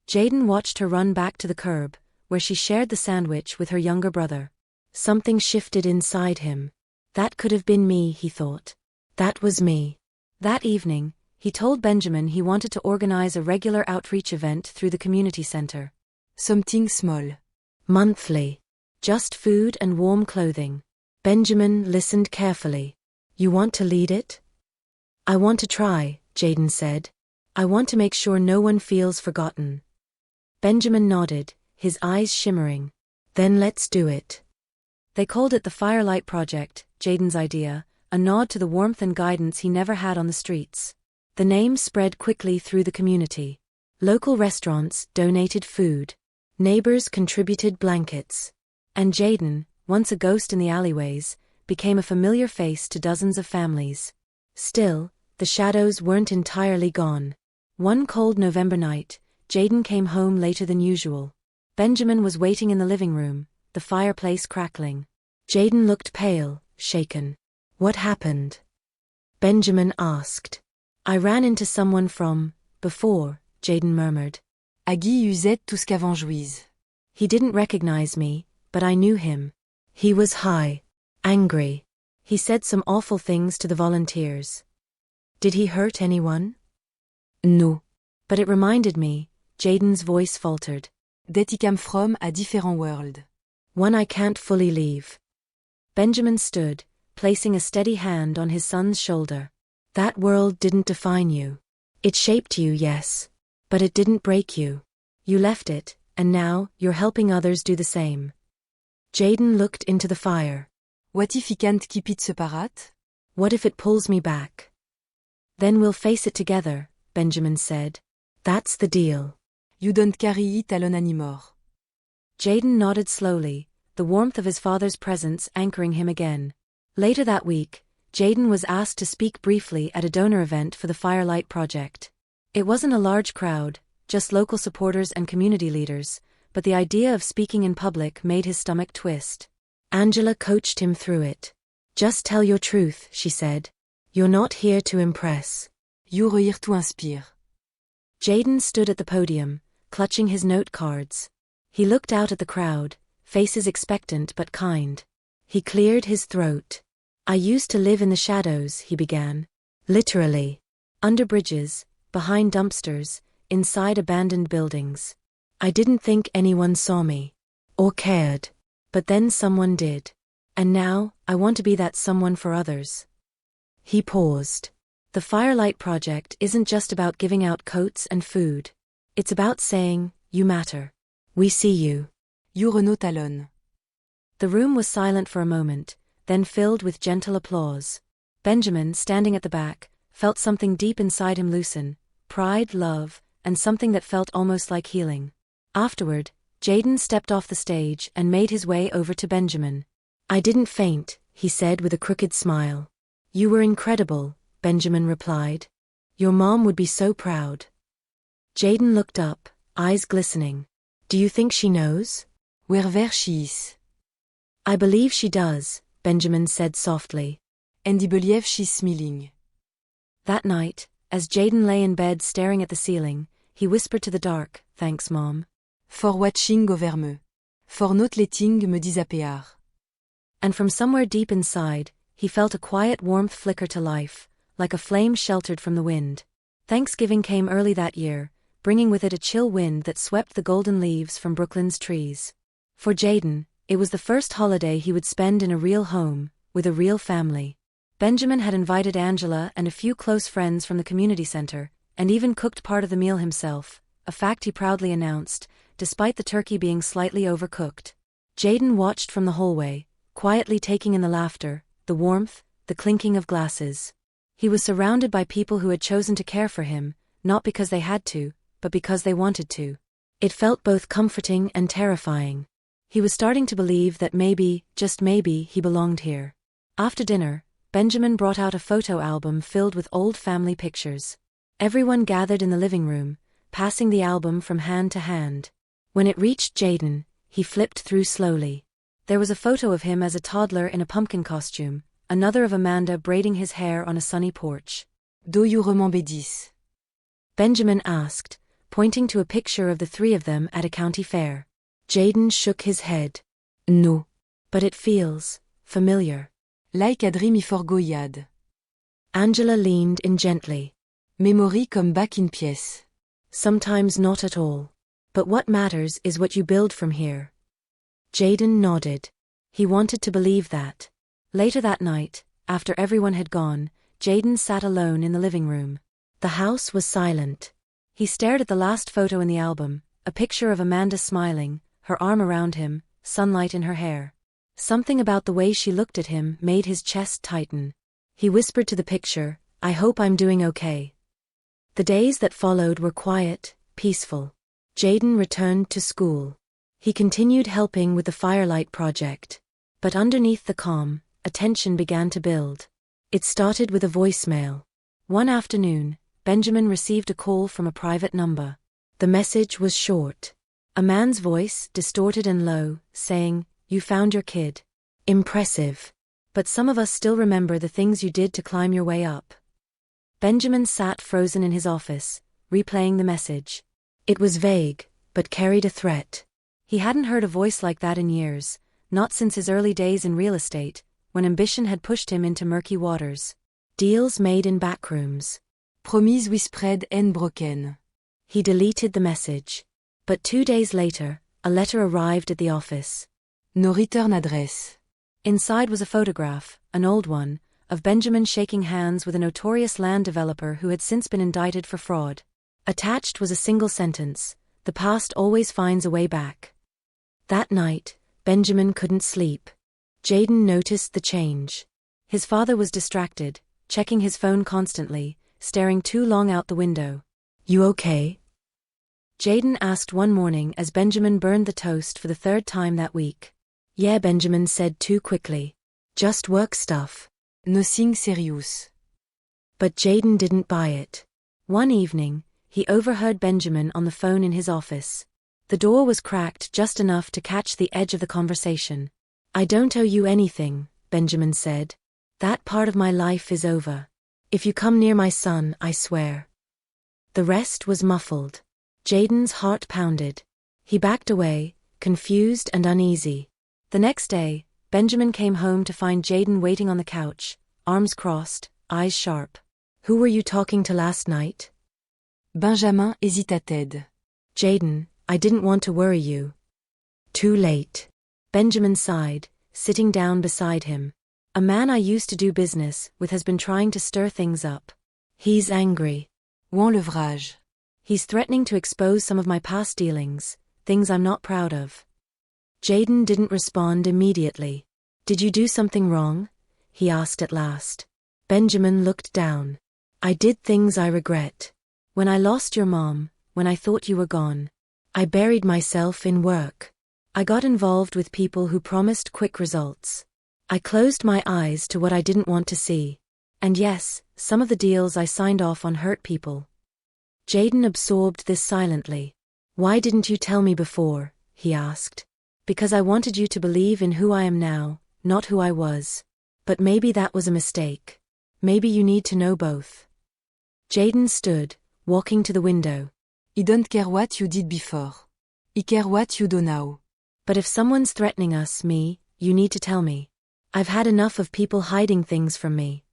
Jayden watched her run back to the curb, where she shared the sandwich with her younger brother. Something shifted inside him. That could have been me, he thought. That was me. That evening, he told Benjamin he wanted to organize a regular outreach event through the community center. Something small. Monthly. Just food and warm clothing. Benjamin listened carefully. You want to lead it? I want to try, Jayden said. I want to make sure no one feels forgotten. Benjamin nodded, his eyes shimmering. Then let's do it. They called it the Firelight Project, Jayden's idea, a nod to the warmth and guidance he never had on the streets. The name spread quickly through the community. Local restaurants donated food. Neighbors contributed blankets. And Jayden, once a ghost in the alleyways, became a familiar face to dozens of families. Still, the shadows weren't entirely gone. One cold November night, Jayden came home later than usual. Benjamin was waiting in the living room, the fireplace crackling. Jayden looked pale, shaken. What happened? Benjamin asked. I ran into someone from before, Jayden murmured. Agui usait tout ce qu'avant jouise. He didn't recognize me, but I knew him. He was high, angry. He said some awful things to the volunteers. Did he hurt anyone? No. But it reminded me, Jayden's voice faltered. That he came from a different world. One I can't fully leave. Benjamin stood, placing a steady hand on his son's shoulder. That world didn't define you. It shaped you, yes. But it didn't break you. You left it, and now you're helping others do the same. Jayden looked into the fire. What if he can't keep it separate? What if it pulls me back? Then we'll face it together, Benjamin said. That's the deal. You don't carry it alone anymore. Jayden nodded slowly, the warmth of his father's presence anchoring him again. Later that week, Jayden was asked to speak briefly at a donor event for the Firelight Project. It wasn't a large crowd, just local supporters and community leaders, but the idea of speaking in public made his stomach twist. Angela coached him through it. Just tell your truth, she said. You're not here to impress. You're here to inspire. Jayden stood at the podium, clutching his note cards. He looked out at the crowd, faces expectant but kind. He cleared his throat. I used to live in the shadows, he began. Literally. Under bridges, behind dumpsters, inside abandoned buildings. I didn't think anyone saw me. Or cared. But then someone did. And now, I want to be that someone for others. He paused. The Firelight Project isn't just about giving out coats and food. It's about saying, you matter. We see you. You're no talon. The room was silent for a moment, then filled with gentle applause. Benjamin, standing at the back, felt something deep inside him loosen, pride, love, and something that felt almost like healing. Afterward, Jayden stepped off the stage and made his way over to Benjamin. I didn't faint, he said with a crooked smile. You were incredible, Benjamin replied. Your mom would be so proud. Jayden looked up, eyes glistening. Do you think she knows? Wherever she is. I believe she does, Benjamin said softly. And I believe she's smiling. That night, as Jayden lay in bed staring at the ceiling, he whispered to the dark, thanks mom. For watching over me. For not letting me disappear. And from somewhere deep inside, he felt a quiet warmth flicker to life, like a flame sheltered from the wind. Thanksgiving came early that year, bringing with it a chill wind that swept the golden leaves from Brooklyn's trees. For Jaden, it was the first holiday he would spend in a real home, with a real family. Benjamin had invited Angela and a few close friends from the community center, and even cooked part of the meal himself, a fact he proudly announced, despite the turkey being slightly overcooked. Jaden watched from the hallway, quietly taking in the laughter, the warmth, the clinking of glasses. He was surrounded by people who had chosen to care for him, not because they had to, but because they wanted to. It felt both comforting and terrifying. He was starting to believe that maybe, just maybe, he belonged here. After dinner, Benjamin brought out a photo album filled with old family pictures. Everyone gathered in the living room, passing the album from hand to hand. When it reached Jaden, he flipped through slowly. There was a photo of him as a toddler in a pumpkin costume, another of Amanda braiding his hair on a sunny porch. Do you remember this? Benjamin asked, pointing to a picture of the three of them at a county fair. Jaden shook his head. No. But it feels familiar. Like a dreamy forgoyade. Angela leaned in gently. Memory come back in pièces. Sometimes not at all. But what matters is what you build from here. Jaden nodded. He wanted to believe that. Later that night, after everyone had gone, Jaden sat alone in the living room. The house was silent. He stared at the last photo in the album, a picture of Amanda smiling, her arm around him, sunlight in her hair. Something about the way she looked at him made his chest tighten. He whispered to the picture, "I hope I'm doing okay." The days that followed were quiet, peaceful. Jaden returned to school. He continued helping with the Firelight project. But underneath the calm, a tension began to build. It started with a voicemail. One afternoon, Benjamin received a call from a private number. The message was short. A man's voice, distorted and low, saying, "You found your kid. Impressive. But some of us still remember the things you did to climb your way up." Benjamin sat frozen in his office, replaying the message. It was vague, but carried a threat. He hadn't heard a voice like that in years, not since his early days in real estate, when ambition had pushed him into murky waters. Deals made in backrooms. Promise whispered and broken. He deleted the message. But 2 days later, a letter arrived at the office. No return address. Inside was a photograph, an old one, of Benjamin shaking hands with a notorious land developer who had since been indicted for fraud. Attached was a single sentence, "The past always finds a way back." That night, Benjamin couldn't sleep. Jaden noticed the change. His father was distracted, checking his phone constantly, staring too long out the window. "You okay?" Jaden asked one morning as Benjamin burned the toast for the third time that week. "Yeah," Benjamin said too quickly. "Just work stuff. Nothing serious." But Jaden didn't buy it. One evening, he overheard Benjamin on the phone in his office. The door was cracked just enough to catch the edge of the conversation. "I don't owe you anything," Benjamin said. "That part of my life is over. If you come near my son, I swear." The rest was muffled. Jaden's heart pounded. He backed away, confused and uneasy. The next day, Benjamin came home to find Jaden waiting on the couch, arms crossed, eyes sharp. "Who were you talking to last night?" Benjamin hesitated. "Jaden, I didn't want to worry you." "Too late." Benjamin sighed, sitting down beside him. "A man I used to do business with has been trying to stir things up. He's angry. Levrage. He's threatening to expose some of my past dealings, things I'm not proud of." Jaden didn't respond immediately. "Did you do something wrong?" he asked at last. Benjamin looked down. "I did things I regret. When I lost your mom, when I thought you were gone, I buried myself in work. I got involved with people who promised quick results. I closed my eyes to what I didn't want to see. And yes, some of the deals I signed off on hurt people." Jaden absorbed this silently. "Why didn't you tell me before?" he asked. "Because I wanted you to believe in who I am now, not who I was. But maybe that was a mistake. Maybe you need to know both." Jaden stood, walking to the window. "I don't care what you did before. I care what you do now." "But if someone's threatening us, you need to tell me. I've had enough of people hiding things from me."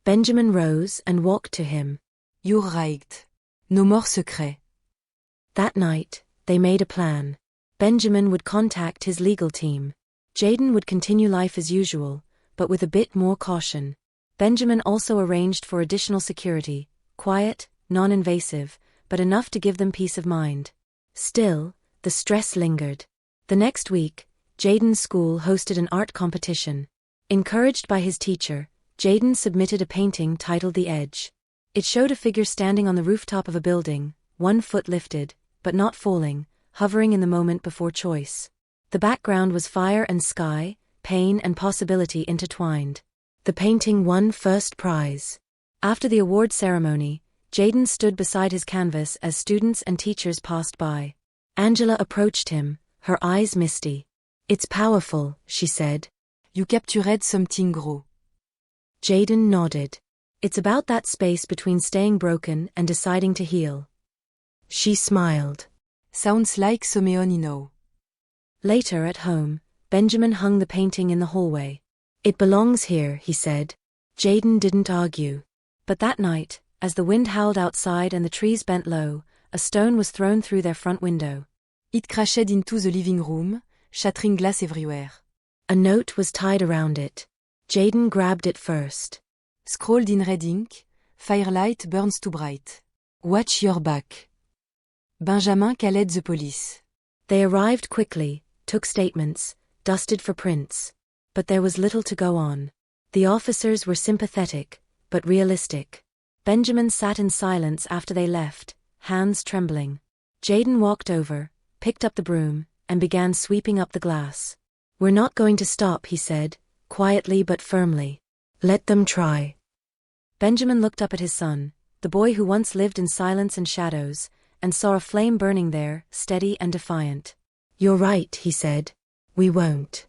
Benjamin rose and walked to him. "You're right. No more secret." That night, they made a plan. Benjamin would contact his legal team. Jaden would continue life as usual, but with a bit more caution. Benjamin also arranged for additional security, quiet, non-invasive, but enough to give them peace of mind. Still, the stress lingered. The next week, Jaden's school hosted an art competition. Encouraged by his teacher, Jaden submitted a painting titled The Edge. It showed a figure standing on the rooftop of a building, one foot lifted, but not falling, hovering in the moment before choice. The background was fire and sky, pain and possibility intertwined. The painting won first prize. After the award ceremony, Jaden stood beside his canvas as students and teachers passed by. Angela approached him, her eyes misty. "It's powerful," she said. You captured something gros. Jaden nodded. "It's about that space between staying broken and deciding to heal." She smiled. Sounds like Someone I know. Later at home, Benjamin hung the painting in the hallway. "It belongs here," he said. Jaden didn't argue. But that night, as the wind howled outside and the trees bent low, a stone was thrown through their front window. It crashed into the living room, shattering glass everywhere. A note was tied around it. Jaden grabbed it first. Scrawled in red ink, "Firelight burns too bright. Watch your back. Benjamin called the police." They arrived quickly, took statements, dusted for prints. But there was little to go on. The officers were sympathetic, but realistic. Benjamin sat in silence after they left, hands trembling. Jaden walked over, picked up the broom, and began sweeping up the glass. "We're not going to stop," he said, quietly but firmly. "Let them try." Benjamin looked up at his son, the boy who once lived in silence and shadows, and saw a flame burning there, steady and defiant. "You're right," he said. "We won't."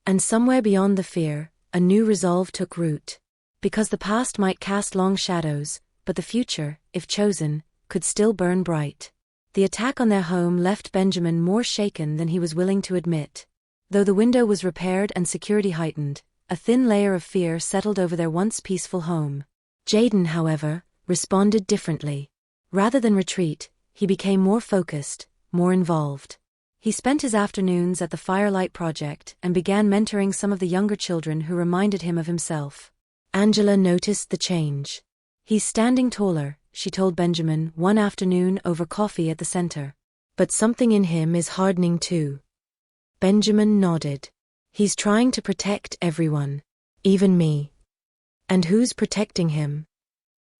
And somewhere beyond the fear, a new resolve took root. Because the past might cast long shadows, but the future, if chosen, could still burn bright. The attack on their home left Benjamin more shaken than he was willing to admit. Though the window was repaired and security heightened, a thin layer of fear settled over their once peaceful home. Jaden, however, responded differently. Rather than retreat, he became more focused, more involved. He spent his afternoons at the Firelight Project and began mentoring some of the younger children who reminded him of himself. Angela noticed the change. "He's standing taller," she told Benjamin one afternoon over coffee at the center. "But something in him is hardening too." Benjamin nodded. "He's trying to protect everyone. Even me." "And who's protecting him?"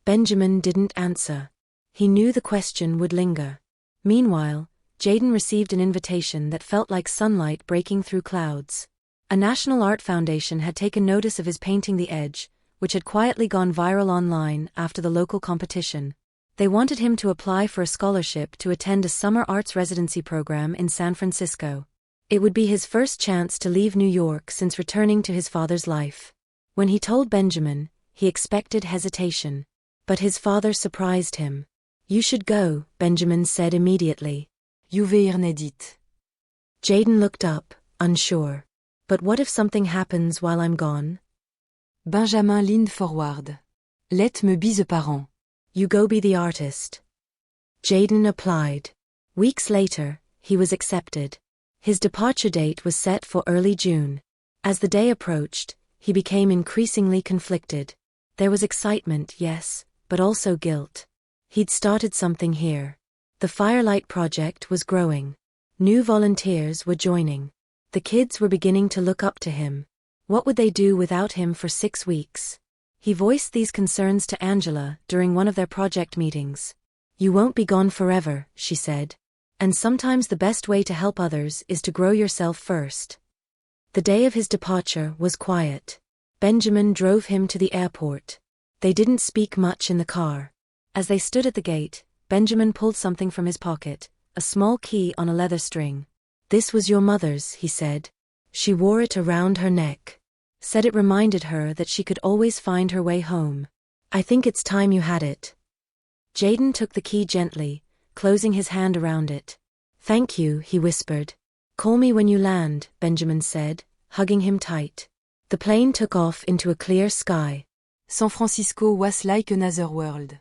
Benjamin didn't answer. He knew the question would linger. Meanwhile, Jaden received an invitation that felt like sunlight breaking through clouds. A National Art Foundation had taken notice of his painting The Edge, which had quietly gone viral online after the local competition. They wanted him to apply for a scholarship to attend a summer arts residency program in San Francisco. It would be his first chance to leave New York since returning to his father's life. When he told Benjamin, he expected hesitation. But his father surprised him. "You should go," Benjamin said immediately. You need it. Jaden looked up, unsure. "But what if something happens while I'm gone?" Benjamin leaned forward. "Let me be the parent." "You go be the artist." Jaden applied. Weeks later, he was accepted. His departure date was set for early June. As the day approached, he became increasingly conflicted. There was excitement, yes, but also guilt. He'd started something here. The Firelight Project was growing. New volunteers were joining. The kids were beginning to look up to him. What would they do without him for 6 weeks? He voiced these concerns to Angela during one of their project meetings. "You won't be gone forever," she said. "And sometimes the best way to help others is to grow yourself first." The day of his departure was quiet. Benjamin drove him to the airport. They didn't speak much in the car. As they stood at the gate, Benjamin pulled something from his pocket, a small key on a leather string. "This was your mother's," he said. "She wore it around her neck. Said it reminded her that she could always find her way home. I think it's time you had it." Jaden took the key gently, closing his hand around it. "Thank you," he whispered. "Call me when you land," Benjamin said, hugging him tight. The plane took off into a clear sky. San Francisco was like another world.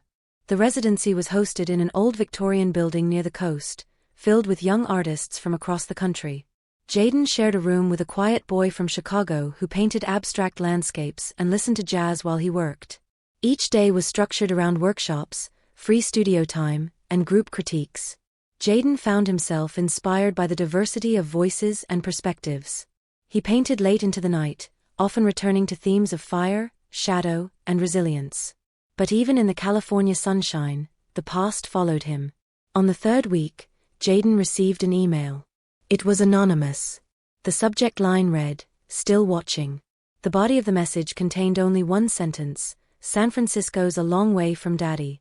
The residency was hosted in an old Victorian building near the coast, filled with young artists from across the country. Jaden shared a room with a quiet boy from Chicago who painted abstract landscapes and listened to jazz while he worked. Each day was structured around workshops, free studio time, and group critiques. Jaden found himself inspired by the diversity of voices and perspectives. He painted late into the night, often returning to themes of fire, shadow, and resilience. But even in the California sunshine, the past followed him. On the third week, Jaden received an email. It was anonymous. The subject line read, "Still watching." The body of the message contained only one sentence: "San Francisco's a long way from Daddy."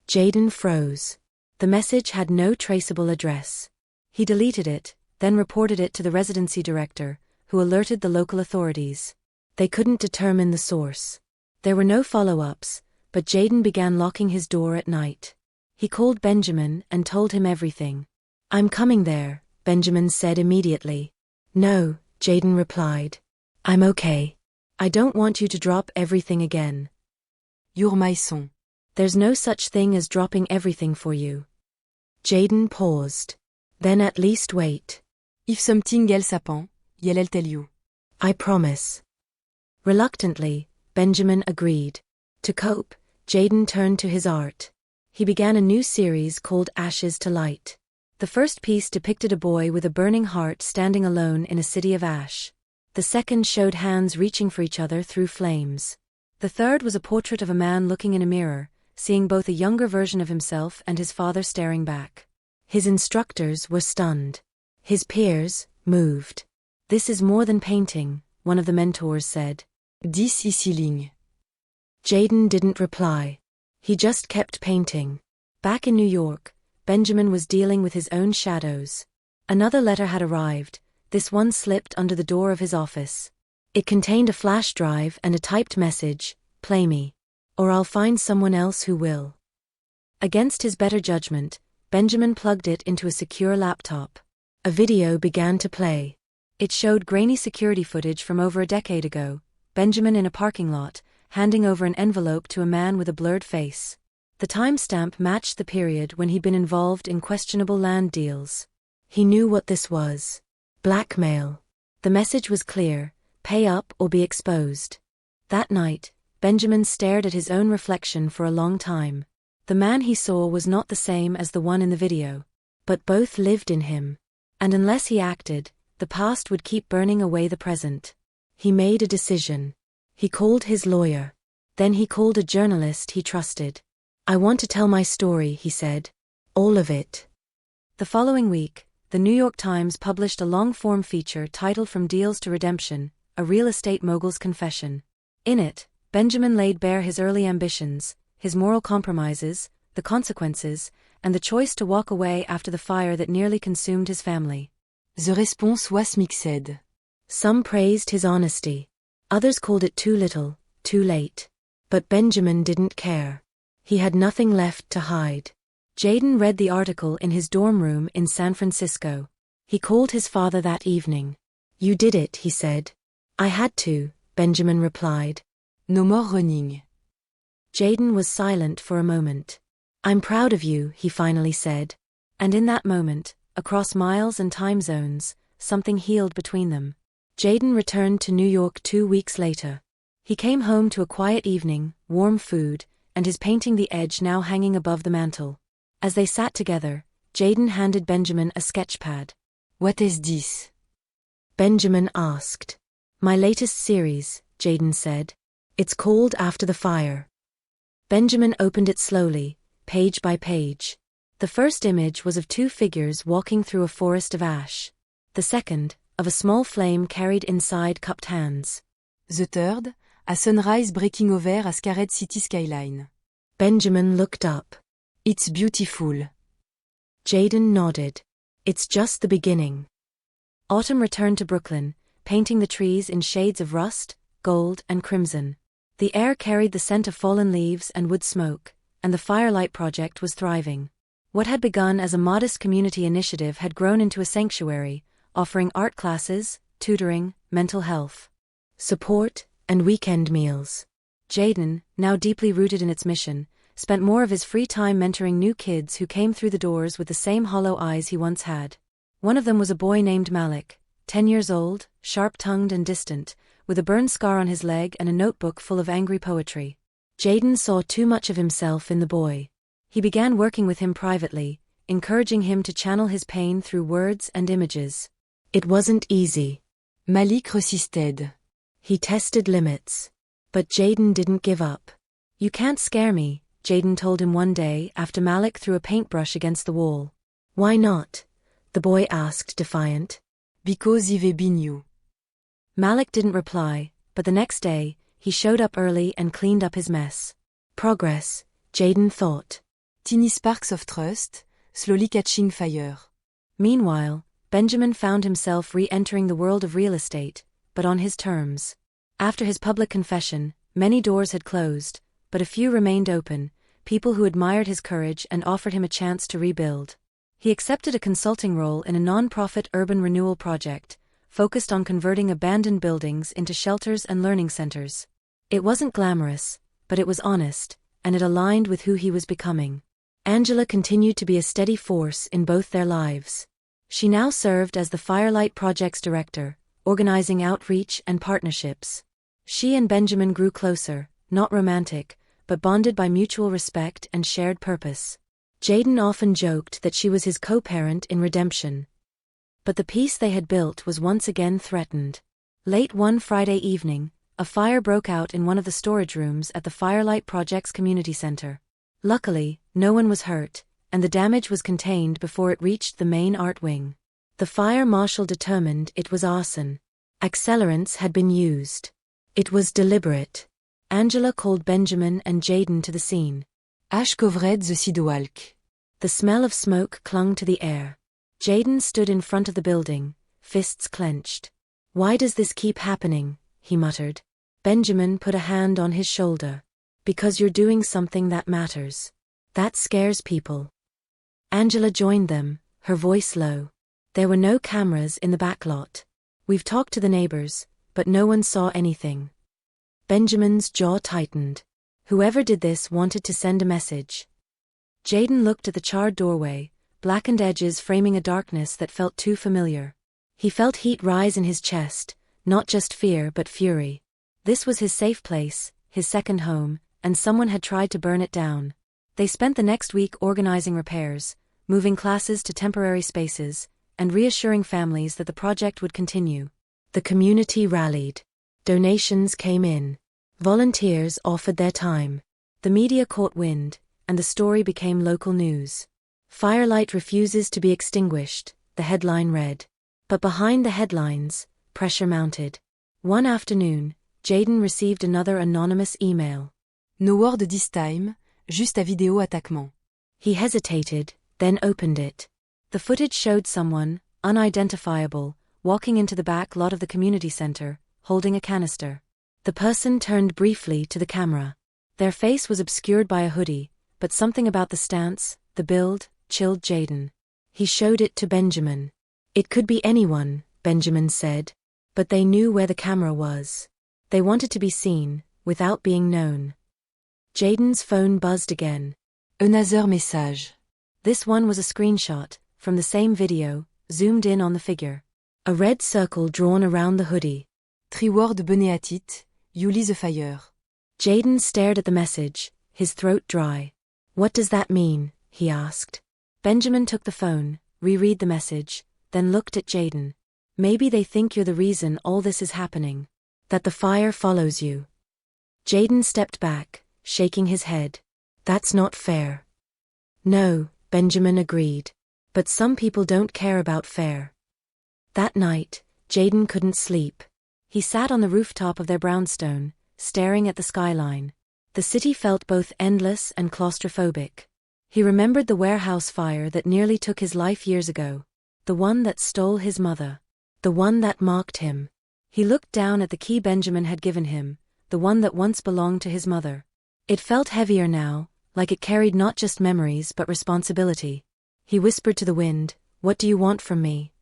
Jaden froze. The message had no traceable address. He deleted it, then reported it to the residency director, who alerted the local authorities. They couldn't determine the source. There were no follow-ups, but Jaden began locking his door at night. He called Benjamin and told him everything. "I'm coming there," Benjamin said immediately. "No," Jaden replied. "I'm okay. I don't want you to drop everything again." You're my son. "There's no such thing as dropping everything for you." Jaden paused. "Then at least wait. If something else happens, I'll tell you." "I promise." Reluctantly, Benjamin agreed. To cope, Jaden turned to his art. He began a new series called Ashes to Light. The first piece depicted a boy with a burning heart standing alone in a city of ash. The second showed hands reaching for each other through flames. The third was a portrait of a man looking in a mirror, seeing both a younger version of himself and his father staring back. His instructors were stunned. His peers, moved. "This is more than painting," one of the mentors said. "This is healing." Jaden didn't reply. He just kept painting. Back in New York, Benjamin was dealing with his own shadows. Another letter had arrived, this one slipped under the door of his office. It contained a flash drive and a typed message, "Play me. Or I'll find someone else who will." Against his better judgment, Benjamin plugged it into a secure laptop. A video began to play. It showed grainy security footage from over a decade ago, Benjamin in a parking lot, handing over an envelope to a man with a blurred face. The timestamp matched the period when he'd been involved in questionable land deals. He knew what this was. Blackmail. The message was clear: pay up or be exposed. That night, Benjamin stared at his own reflection for a long time. The man he saw was not the same as the one in the video. But both lived in him. And unless he acted, the past would keep burning away the present. He made a decision. He called his lawyer. Then he called a journalist he trusted. "I want to tell my story," he said. "All of it." The following week, the New York Times published a long-form feature titled From Deals to Redemption, A Real Estate Mogul's Confession. In it, Benjamin laid bare his early ambitions, his moral compromises, the consequences, and the choice to walk away after the fire that nearly consumed his family. The response was mixed. Some praised his honesty. Others called it too little, too late. But Benjamin didn't care. He had nothing left to hide. Jaden read the article in his dorm room in San Francisco. He called his father that evening. "You did it," he said. "I had to," Benjamin replied. No more running. Jaden was silent for a moment. "I'm proud of you," he finally said. And in that moment, across miles and time zones, something healed between them. Jaden returned to New York 2 weeks later. He came home to a quiet evening, warm food, and his painting The Edge now hanging above the mantel. As they sat together, Jaden handed Benjamin a sketchpad. "What is this?" Benjamin asked. "My latest series," Jaden said. "It's called After the Fire." Benjamin opened it slowly, page by page. The first image was of two figures walking through a forest of ash. The second, of a small flame carried inside cupped hands. The third, a sunrise breaking over a scarred city skyline. Benjamin looked up. "It's beautiful." Jaden nodded. "It's just the beginning." Autumn returned to Brooklyn, painting the trees in shades of rust, gold, and crimson. The air carried the scent of fallen leaves and wood smoke, and the Firelight Project was thriving. What had begun as a modest community initiative had grown into a sanctuary, offering art classes, tutoring, mental health support, and weekend meals. Jaden, now deeply rooted in its mission, spent more of his free time mentoring new kids who came through the doors with the same hollow eyes he once had. One of them was a boy named Malik, 10 years old, sharp-tongued and distant, with a burn scar on his leg and a notebook full of angry poetry. Jaden saw too much of himself in the boy. He began working with him privately, encouraging him to channel his pain through words and images. It wasn't easy. Malik resisted. He tested limits. But Jaden didn't give up. "You can't scare me," Jaden told him one day after Malik threw a paintbrush against the wall. "Why not?" the boy asked, defiant. "Because I've been you." Malik didn't reply, but the next day, he showed up early and cleaned up his mess. Progress, Jaden thought. Tiny sparks of trust, slowly catching fire. Meanwhile, Benjamin found himself re-entering the world of real estate, but on his terms. After his public confession, many doors had closed, but a few remained open, people who admired his courage and offered him a chance to rebuild. He accepted a consulting role in a non-profit urban renewal project, focused on converting abandoned buildings into shelters and learning centers. It wasn't glamorous, but it was honest, and it aligned with who he was becoming. Angela continued to be a steady force in both their lives. She now served as the Firelight Project's director, organizing outreach and partnerships. She and Benjamin grew closer, not romantic, but bonded by mutual respect and shared purpose. Jaden often joked that she was his co-parent in redemption. But the peace they had built was once again threatened. Late one Friday evening, a fire broke out in one of the storage rooms at the Firelight Project's community center. Luckily, no one was hurt, and the damage was contained before it reached the main art wing. The fire marshal determined it was arson. Accelerants had been used. It was deliberate. Angela called Benjamin and Jaden to the scene. Ash covered the sidewalk. The smell of smoke clung to the air. Jaden stood in front of the building, fists clenched. "Why does this keep happening?" he muttered. Benjamin put a hand on his shoulder. "Because you're doing something that matters. That scares people." Angela joined them, her voice low. There were no cameras in the back lot. "We've talked to the neighbors, but no one saw anything." Benjamin's jaw tightened. Whoever did this wanted to send a message. Jaden looked at the charred doorway, blackened edges framing a darkness that felt too familiar. He felt heat rise in his chest, not just fear but fury. This was his safe place, his second home, and someone had tried to burn it down. They spent the next week organizing repairs, moving classes to temporary spaces, and reassuring families that the project would continue. The community rallied. Donations came in. Volunteers offered their time. The media caught wind, and the story became local news. "Firelight refuses to be extinguished," the headline read. But behind the headlines, pressure mounted. One afternoon, Jaden received another anonymous email. "No word this time, juste un vidéo attaquement." He hesitated, then opened it. The footage showed someone, unidentifiable, walking into the back lot of the community center, holding a canister. The person turned briefly to the camera. Their face was obscured by a hoodie, but something about the stance, the build, chilled Jaden. He showed it to Benjamin. "It could be anyone," Benjamin said. But they knew where the camera was. They wanted to be seen, without being known. Jaden's phone buzzed again. Another message. This one was a screenshot, from the same video, zoomed in on the figure. A red circle drawn around the hoodie. Triward beneatit, Yuli the fire. Jaden stared at the message, his throat dry. "What does that mean?" he asked. Benjamin took the phone, reread the message, then looked at Jaden. "Maybe they think you're the reason all this is happening. That the fire follows you." Jaden stepped back, shaking his head. "That's not fair." "No," Benjamin agreed. "But some people don't care about fair." That night, Jaden couldn't sleep. He sat on the rooftop of their brownstone, staring at the skyline. The city felt both endless and claustrophobic. He remembered the warehouse fire that nearly took his life years ago. The one that stole his mother. The one that mocked him. He looked down at the key Benjamin had given him, the one that once belonged to his mother. It felt heavier now, like it carried not just memories but responsibility. He whispered to the wind, "What do you want from me?"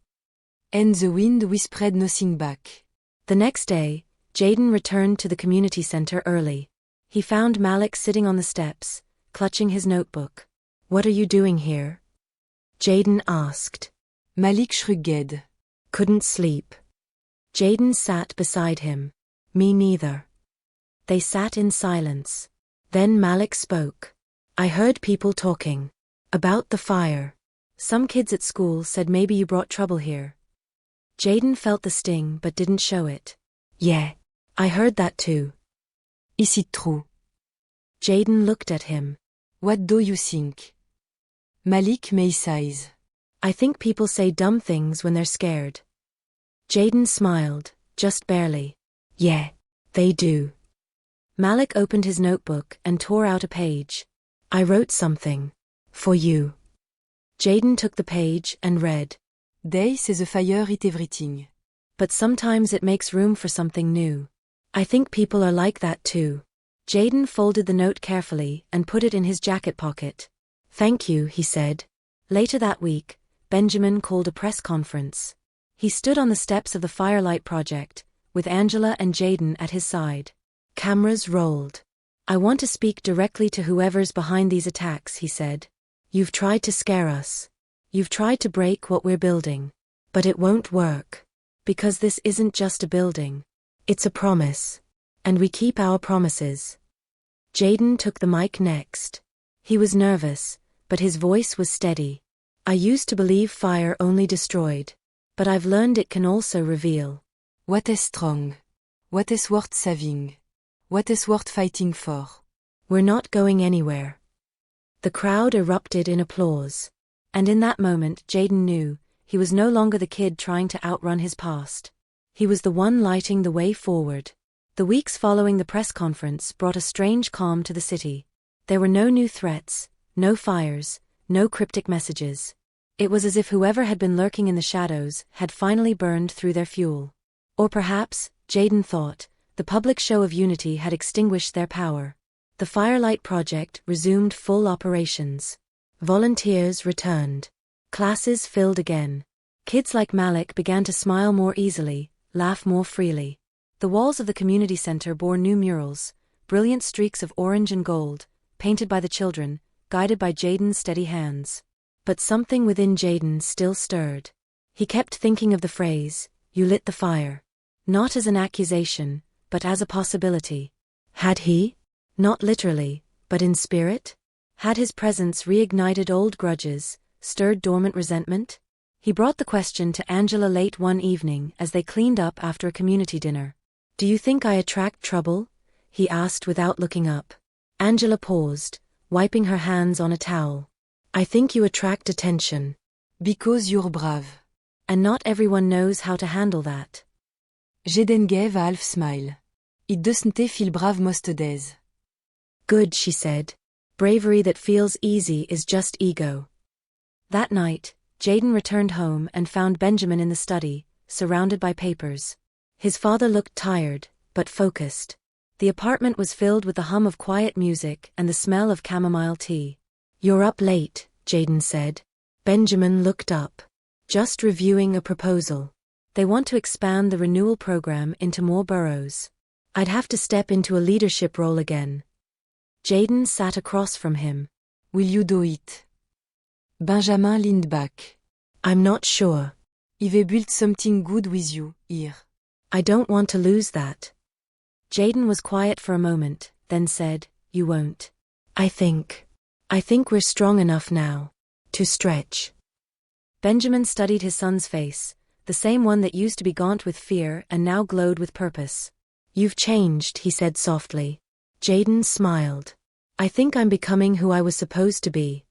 And the wind whispered nothing back. The next day, Jaden returned to the community center early. He found Malik sitting on the steps, clutching his notebook. "What are you doing here?" Jaden asked. Malik shrugged. "Couldn't sleep." Jaden sat beside him. "Me neither." They sat in silence. Then Malik spoke. "I heard people talking. About the fire. Some kids at school said maybe you brought trouble here." Jaden felt the sting but didn't show it. "Yeah. I heard that too." Is it true? Jaden looked at him. What do you think? Malik made sighs. "I think people say dumb things when they're scared." Jaden smiled, just barely. "Yeah, they do." Malik opened his notebook and tore out a page. "I wrote something. For you." Jaden took the page and read. They say the fire eat everything. But sometimes it makes room for something new. I think people are like that too. Jaden folded the note carefully and put it in his jacket pocket. "Thank you," he said. Later that week, Benjamin called a press conference. He stood on the steps of the Firelight Project, with Angela and Jaden at his side. Cameras rolled. "I want to speak directly to whoever's behind these attacks," he said. "You've tried to scare us. You've tried to break what we're building. But it won't work. Because this isn't just a building. It's a promise. And we keep our promises." Jaden took the mic next. He was nervous, but his voice was steady. "I used to believe fire only destroyed. But I've learned it can also reveal. What is strong? What is worth saving? What is worth fighting for? We're not going anywhere." The crowd erupted in applause. And in that moment Jaden knew, he was no longer the kid trying to outrun his past. He was the one lighting the way forward. The weeks following the press conference brought a strange calm to the city. There were no new threats, no fires, no cryptic messages. It was as if whoever had been lurking in the shadows had finally burned through their fuel. Or perhaps, Jaden thought, the public show of unity had extinguished their power. The Firelight Project resumed full operations. Volunteers returned. Classes filled again. Kids like Malik began to smile more easily, laugh more freely. The walls of the community center bore new murals, brilliant streaks of orange and gold, painted by the children, guided by Jaden's steady hands. But something within Jaden still stirred. He kept thinking of the phrase, "You lit the fire." Not as an accusation, but as a possibility. Had he? Not literally, but in spirit? Had his presence reignited old grudges, stirred dormant resentment? He brought the question to Angela late one evening as they cleaned up after a community dinner. "Do you think I attract trouble?" he asked without looking up. Angela paused, wiping her hands on a towel. "I think you attract attention." Because you're brave. And not everyone knows how to handle that. Jaden gave a half smile. It doesn't feel brave most days. "Good," she said. "Bravery that feels easy is just ego." That night, Jaden returned home and found Benjamin in the study, surrounded by papers. His father looked tired, but focused. The apartment was filled with the hum of quiet music and the smell of chamomile tea. "You're up late," Jaden said. Benjamin looked up. "Just reviewing a proposal. They want to expand the renewal program into more boroughs. I'd have to step into a leadership role again." Jaden sat across from him. Will you do it? Benjamin leaned back. "I'm not sure. If I built something good with you, here. I don't want to lose that." Jaden was quiet for a moment, then said, "You won't." I think we're strong enough now. To stretch." Benjamin studied his son's face, the same one that used to be gaunt with fear and now glowed with purpose. "You've changed," he said softly. Jaden smiled. "I think I'm becoming who I was supposed to be."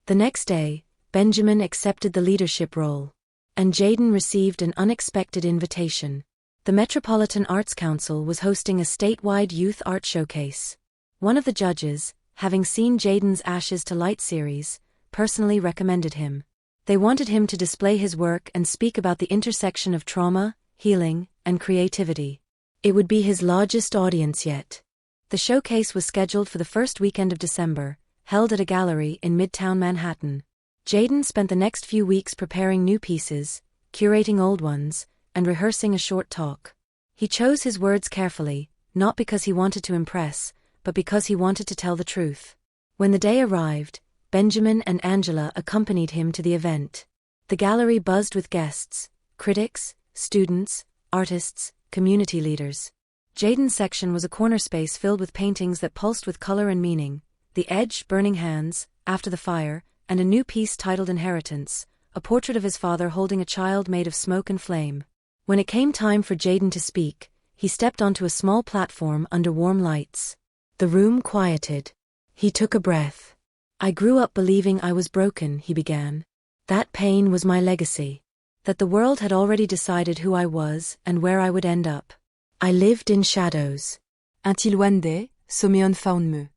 The next day, Benjamin accepted the leadership role. And Jaden received an unexpected invitation. The Metropolitan Arts Council was hosting a statewide youth art showcase. One of the judges, having seen Jaden's Ashes to Light series, personally recommended him. They wanted him to display his work and speak about the intersection of trauma, healing, and creativity. It would be his largest audience yet. The showcase was scheduled for the first weekend of December, held at a gallery in Midtown Manhattan. Jaden spent the next few weeks preparing new pieces, curating old ones, and rehearsing a short talk. He chose his words carefully, not because he wanted to impress, but because he wanted to tell the truth. When the day arrived, Benjamin and Angela accompanied him to the event. The gallery buzzed with guests, critics, students, artists, community leaders. Jaden's section was a corner space filled with paintings that pulsed with color and meaning: The Edge, Burning Hands, After the Fire, and a new piece titled Inheritance, a portrait of his father holding a child made of smoke and flame. When it came time for Jaden to speak, he stepped onto a small platform under warm lights. The room quieted. He took a breath. "I grew up believing I was broken," he began. "That pain was my legacy. That the world had already decided who I was and where I would end up. I lived in shadows. Until one day, someone found me.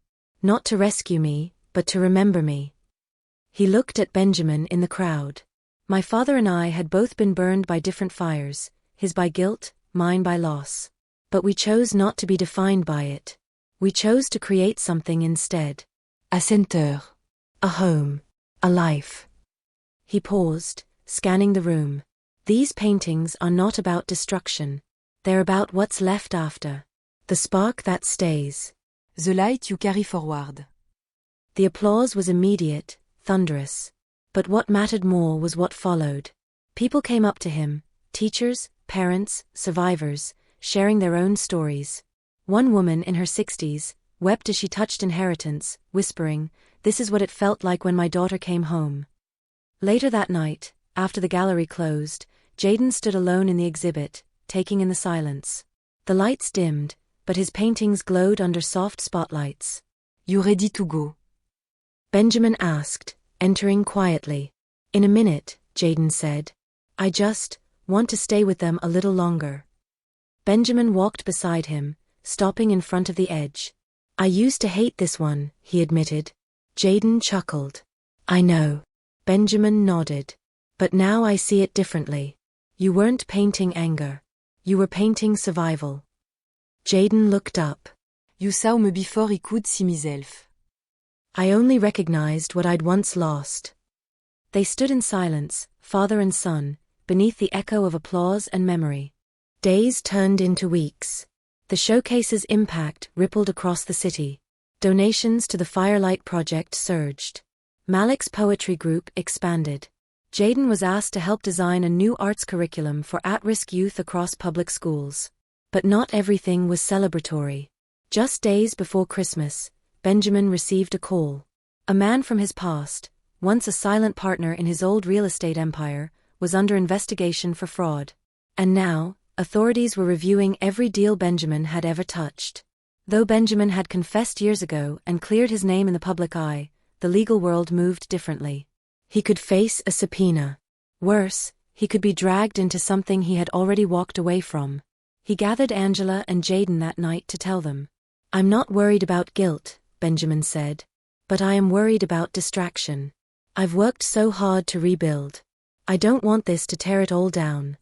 Not to rescue me, but to remember me." He looked at Benjamin in the crowd. "My father and I had both been burned by different fires, his by guilt, mine by loss. But we chose not to be defined by it. We chose to create something instead. A center. A home. A life." He paused, scanning the room. "These paintings are not about destruction. They're about what's left after. The spark that stays. The light you carry forward." The applause was immediate, thunderous. But what mattered more was what followed. People came up to him, teachers, parents, survivors, sharing their own stories. One woman in her 60s wept as she touched Inheritance, whispering, "This is what it felt like when my daughter came home." Later that night, after the gallery closed, Jaden stood alone in the exhibit, taking in the silence. The lights dimmed, but his paintings glowed under soft spotlights. "You ready to go?" Benjamin asked, entering quietly. "In a minute," Jaden said. "I just want to stay with them a little longer." Benjamin walked beside him, stopping in front of the edge. "I used to hate this one," he admitted. Jaden chuckled. "I know." Benjamin nodded. "But now I see it differently. You weren't painting anger. You were painting survival." Jaden looked up. "You saw me before I could see myself." "I only recognized what I'd once lost." They stood in silence, father and son, beneath the echo of applause and memory. Days turned into weeks. The showcase's impact rippled across the city. Donations to the Firelight Project surged. Malik's poetry group expanded. Jaden was asked to help design a new arts curriculum for at-risk youth across public schools. But not everything was celebratory. Just days before Christmas, Benjamin received a call. A man from his past, once a silent partner in his old real estate empire, was under investigation for fraud. And now, authorities were reviewing every deal Benjamin had ever touched. Though Benjamin had confessed years ago and cleared his name in the public eye, the legal world moved differently. He could face a subpoena. Worse, he could be dragged into something he had already walked away from. He gathered Angela and Jaden that night to tell them. "I'm not worried about guilt," Benjamin said. "But I am worried about distraction. I've worked so hard to rebuild. I don't want this to tear it all down."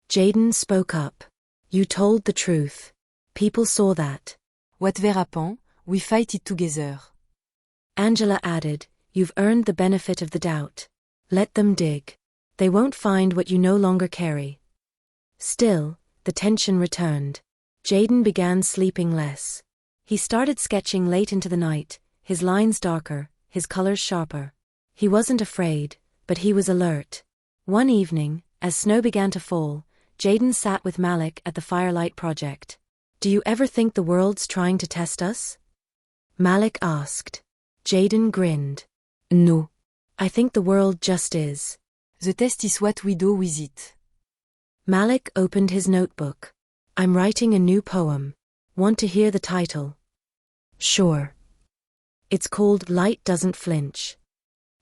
Jaden spoke up. "You told the truth. People saw that." "What happened, we fight it together." Angela added, "You've earned the benefit of the doubt. Let them dig. They won't find what you no longer carry." Still, the tension returned. Jaden began sleeping less. He started sketching late into the night, his lines darker, his colors sharper. He wasn't afraid, but he was alert. One evening, as snow began to fall, Jaden sat with Malik at the Firelight Project. "Do you ever think the world's trying to test us?" Malik asked. Jaden grinned. "No. I think the world just is. The test is what we do with it." Malik opened his notebook. "I'm writing a new poem. Want to hear the title?" "Sure." "It's called Light Doesn't Flinch."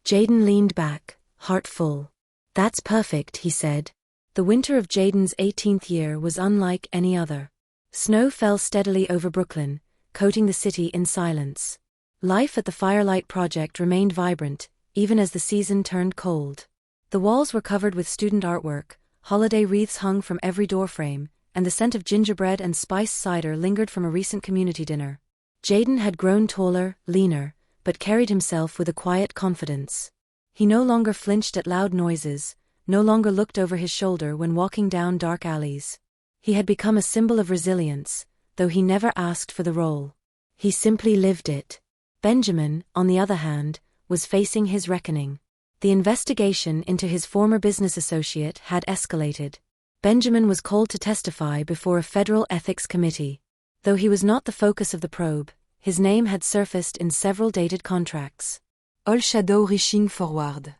Jaden leaned back, heart full. "That's perfect," he said. The winter of Jaden's 18th year was unlike any other. Snow fell steadily over Brooklyn, coating the city in silence. Life at the Firelight Project remained vibrant, even as the season turned cold. The walls were covered with student artwork, holiday wreaths hung from every doorframe, and the scent of gingerbread and spiced cider lingered from a recent community dinner. Jaden had grown taller, leaner, but carried himself with a quiet confidence. He no longer flinched at loud noises, no longer looked over his shoulder when walking down dark alleys. He had become a symbol of resilience, though he never asked for the role. He simply lived it. Benjamin, on the other hand, was facing his reckoning. The investigation into his former business associate had escalated. Benjamin was called to testify before a federal ethics committee. Though he was not the focus of the probe, his name had surfaced in several dated contracts. All shadow reaching forward.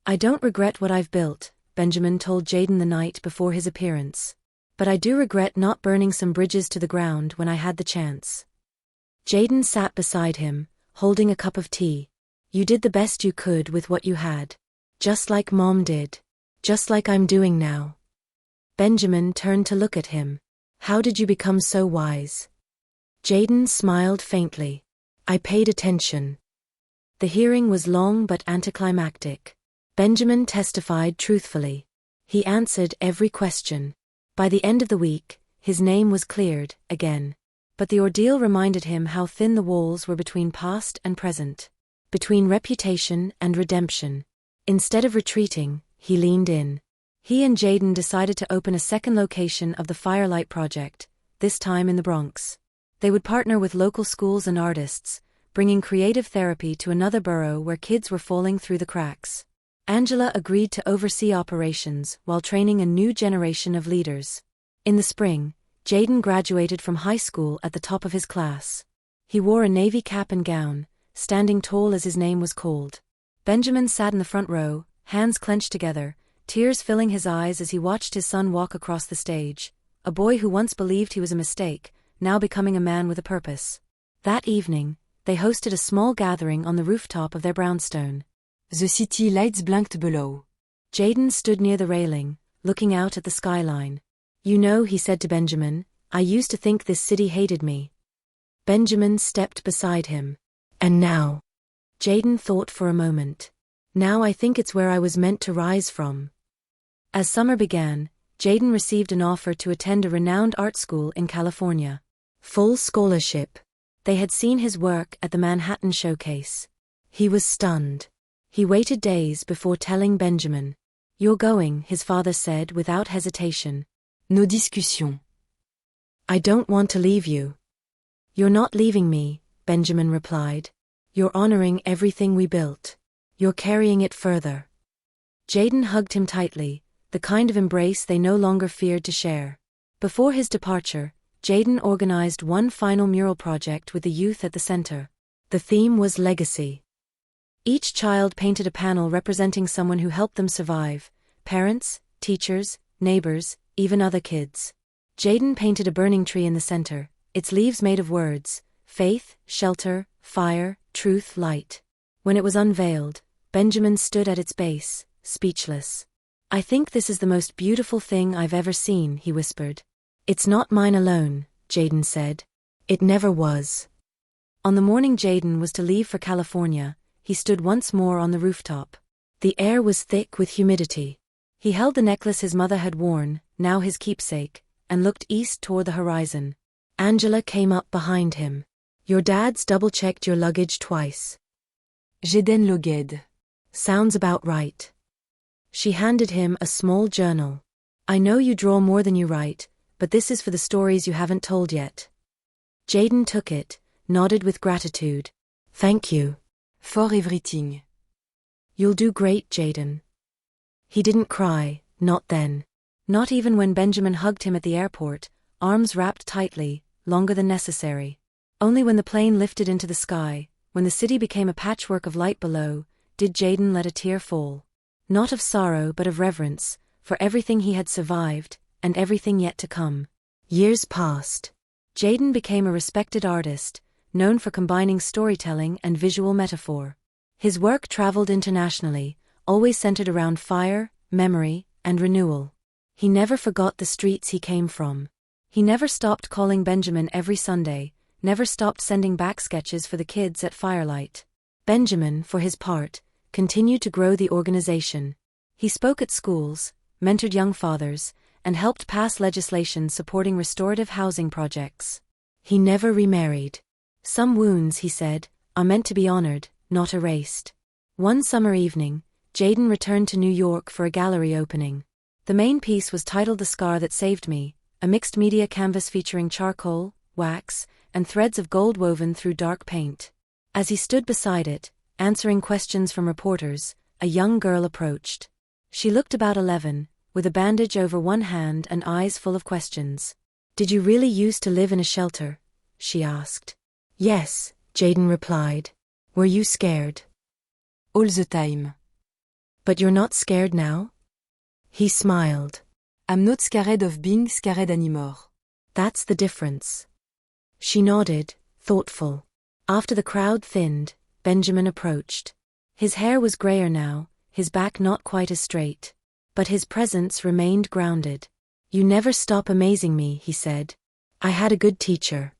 I don't regret what I've built, Benjamin told Jaden the night before his appearance. But I do regret not burning some bridges to the ground when I had the chance. Jaden sat beside him, holding a cup of tea. You did the best you could with what you had. Just like Mom did. Just like I'm doing now. Benjamin turned to look at him. How did you become so wise? Jaden smiled faintly. I paid attention. The hearing was long but anticlimactic. Benjamin testified truthfully. He answered every question. By the end of the week, his name was cleared, again. But the ordeal reminded him how thin the walls were between past and present. Between reputation and redemption. Instead of retreating, he leaned in. He and Jaden decided to open a second location of the Firelight Project, this time in the Bronx. They would partner with local schools and artists, bringing creative therapy to another borough where kids were falling through the cracks. Angela agreed to oversee operations while training a new generation of leaders. In the spring, Jaden graduated from high school at the top of his class. He wore a navy cap and gown, standing tall as his name was called. Benjamin sat in the front row, hands clenched together, tears filling his eyes as he watched his son walk across the stage, a boy who once believed he was a mistake, now becoming a man with a purpose. That evening, they hosted a small gathering on the rooftop of their brownstone. The city lights blinked below. Jaden stood near the railing, looking out at the skyline. You know, he said to Benjamin, I used to think this city hated me. Benjamin stepped beside him. And now? Jaden thought for a moment. Now I think it's where I was meant to rise from. As summer began, Jaden received an offer to attend a renowned art school in California. Full scholarship. They had seen his work at the Manhattan Showcase. He was stunned. He waited days before telling Benjamin. You're going, his father said without hesitation. No discussion. I don't want to leave you. You're not leaving me, Benjamin replied. You're honoring everything we built. You're carrying it further. Jaden hugged him tightly, the kind of embrace they no longer feared to share. Before his departure, Jaden organized one final mural project with the youth at the center. The theme was legacy. Each child painted a panel representing someone who helped them survive, parents, teachers, neighbors, even other kids. Jaden painted a burning tree in the center, its leaves made of words, faith, shelter, fire, truth, light. When it was unveiled, Benjamin stood at its base, speechless. I think this is the most beautiful thing I've ever seen, he whispered. It's not mine alone, Jaden said. It never was. On the morning Jaden was to leave for California, he stood once more on the rooftop. The air was thick with humidity. He held the necklace his mother had worn, now his keepsake, and looked east toward the horizon. Angela came up behind him. Your dad's double-checked your luggage twice. Jaden logued. Sounds about right. She handed him a small journal. I know you draw more than you write, but this is for the stories you haven't told yet. Jaden took it, nodded with gratitude. Thank you. For everything. You'll do great, Jaden. He didn't cry, not then. Not even when Benjamin hugged him at the airport, arms wrapped tightly, longer than necessary. Only when the plane lifted into the sky, when the city became a patchwork of light below, did Jaden let a tear fall. Not of sorrow but of reverence, for everything he had survived, and everything yet to come. Years passed. Jaden became a respected artist, known for combining storytelling and visual metaphor. His work traveled internationally, always centered around fire, memory, and renewal. He never forgot the streets he came from. He never stopped calling Benjamin every Sunday, never stopped sending back sketches for the kids at Firelight. Benjamin, for his part, continued to grow the organization. He spoke at schools, mentored young fathers, and helped pass legislation supporting restorative housing projects. He never remarried. Some wounds, he said, are meant to be honored, not erased. One summer evening, Jaden returned to New York for a gallery opening. The main piece was titled The Scar That Saved Me, a mixed-media canvas featuring charcoal, wax, and threads of gold woven through dark paint. As he stood beside it, answering questions from reporters, a young girl approached. She looked about 11, with a bandage over one hand and eyes full of questions. "Did you really used to live in a shelter?" she asked. "Yes," Jaden replied. "Were you scared?" All the time. "But you're not scared now?" He smiled. I'm not scared of being scared anymore. "That's the difference." She nodded, thoughtful. After the crowd thinned, Benjamin approached. His hair was grayer now, his back not quite as straight. But his presence remained grounded. "You never stop amazing me," he said. "I had a good teacher."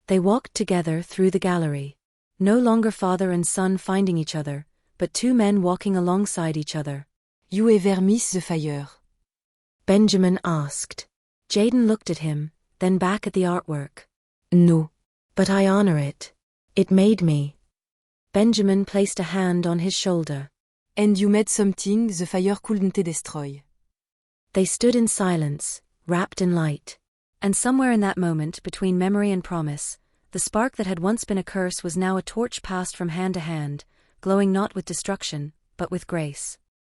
They walked together through the gallery. No longer father and son finding each other, but two men walking alongside each other. You ever miss the fire? Benjamin asked. Jaden looked at him, then back at the artwork. No. But I honor it. It made me. Benjamin placed a hand on his shoulder. And you made something the fire couldn't destroy. They stood in silence, wrapped in light. And somewhere in that moment, between memory and promise, the spark that had once been a curse was now a torch passed from hand to hand, glowing not with destruction, but with grace.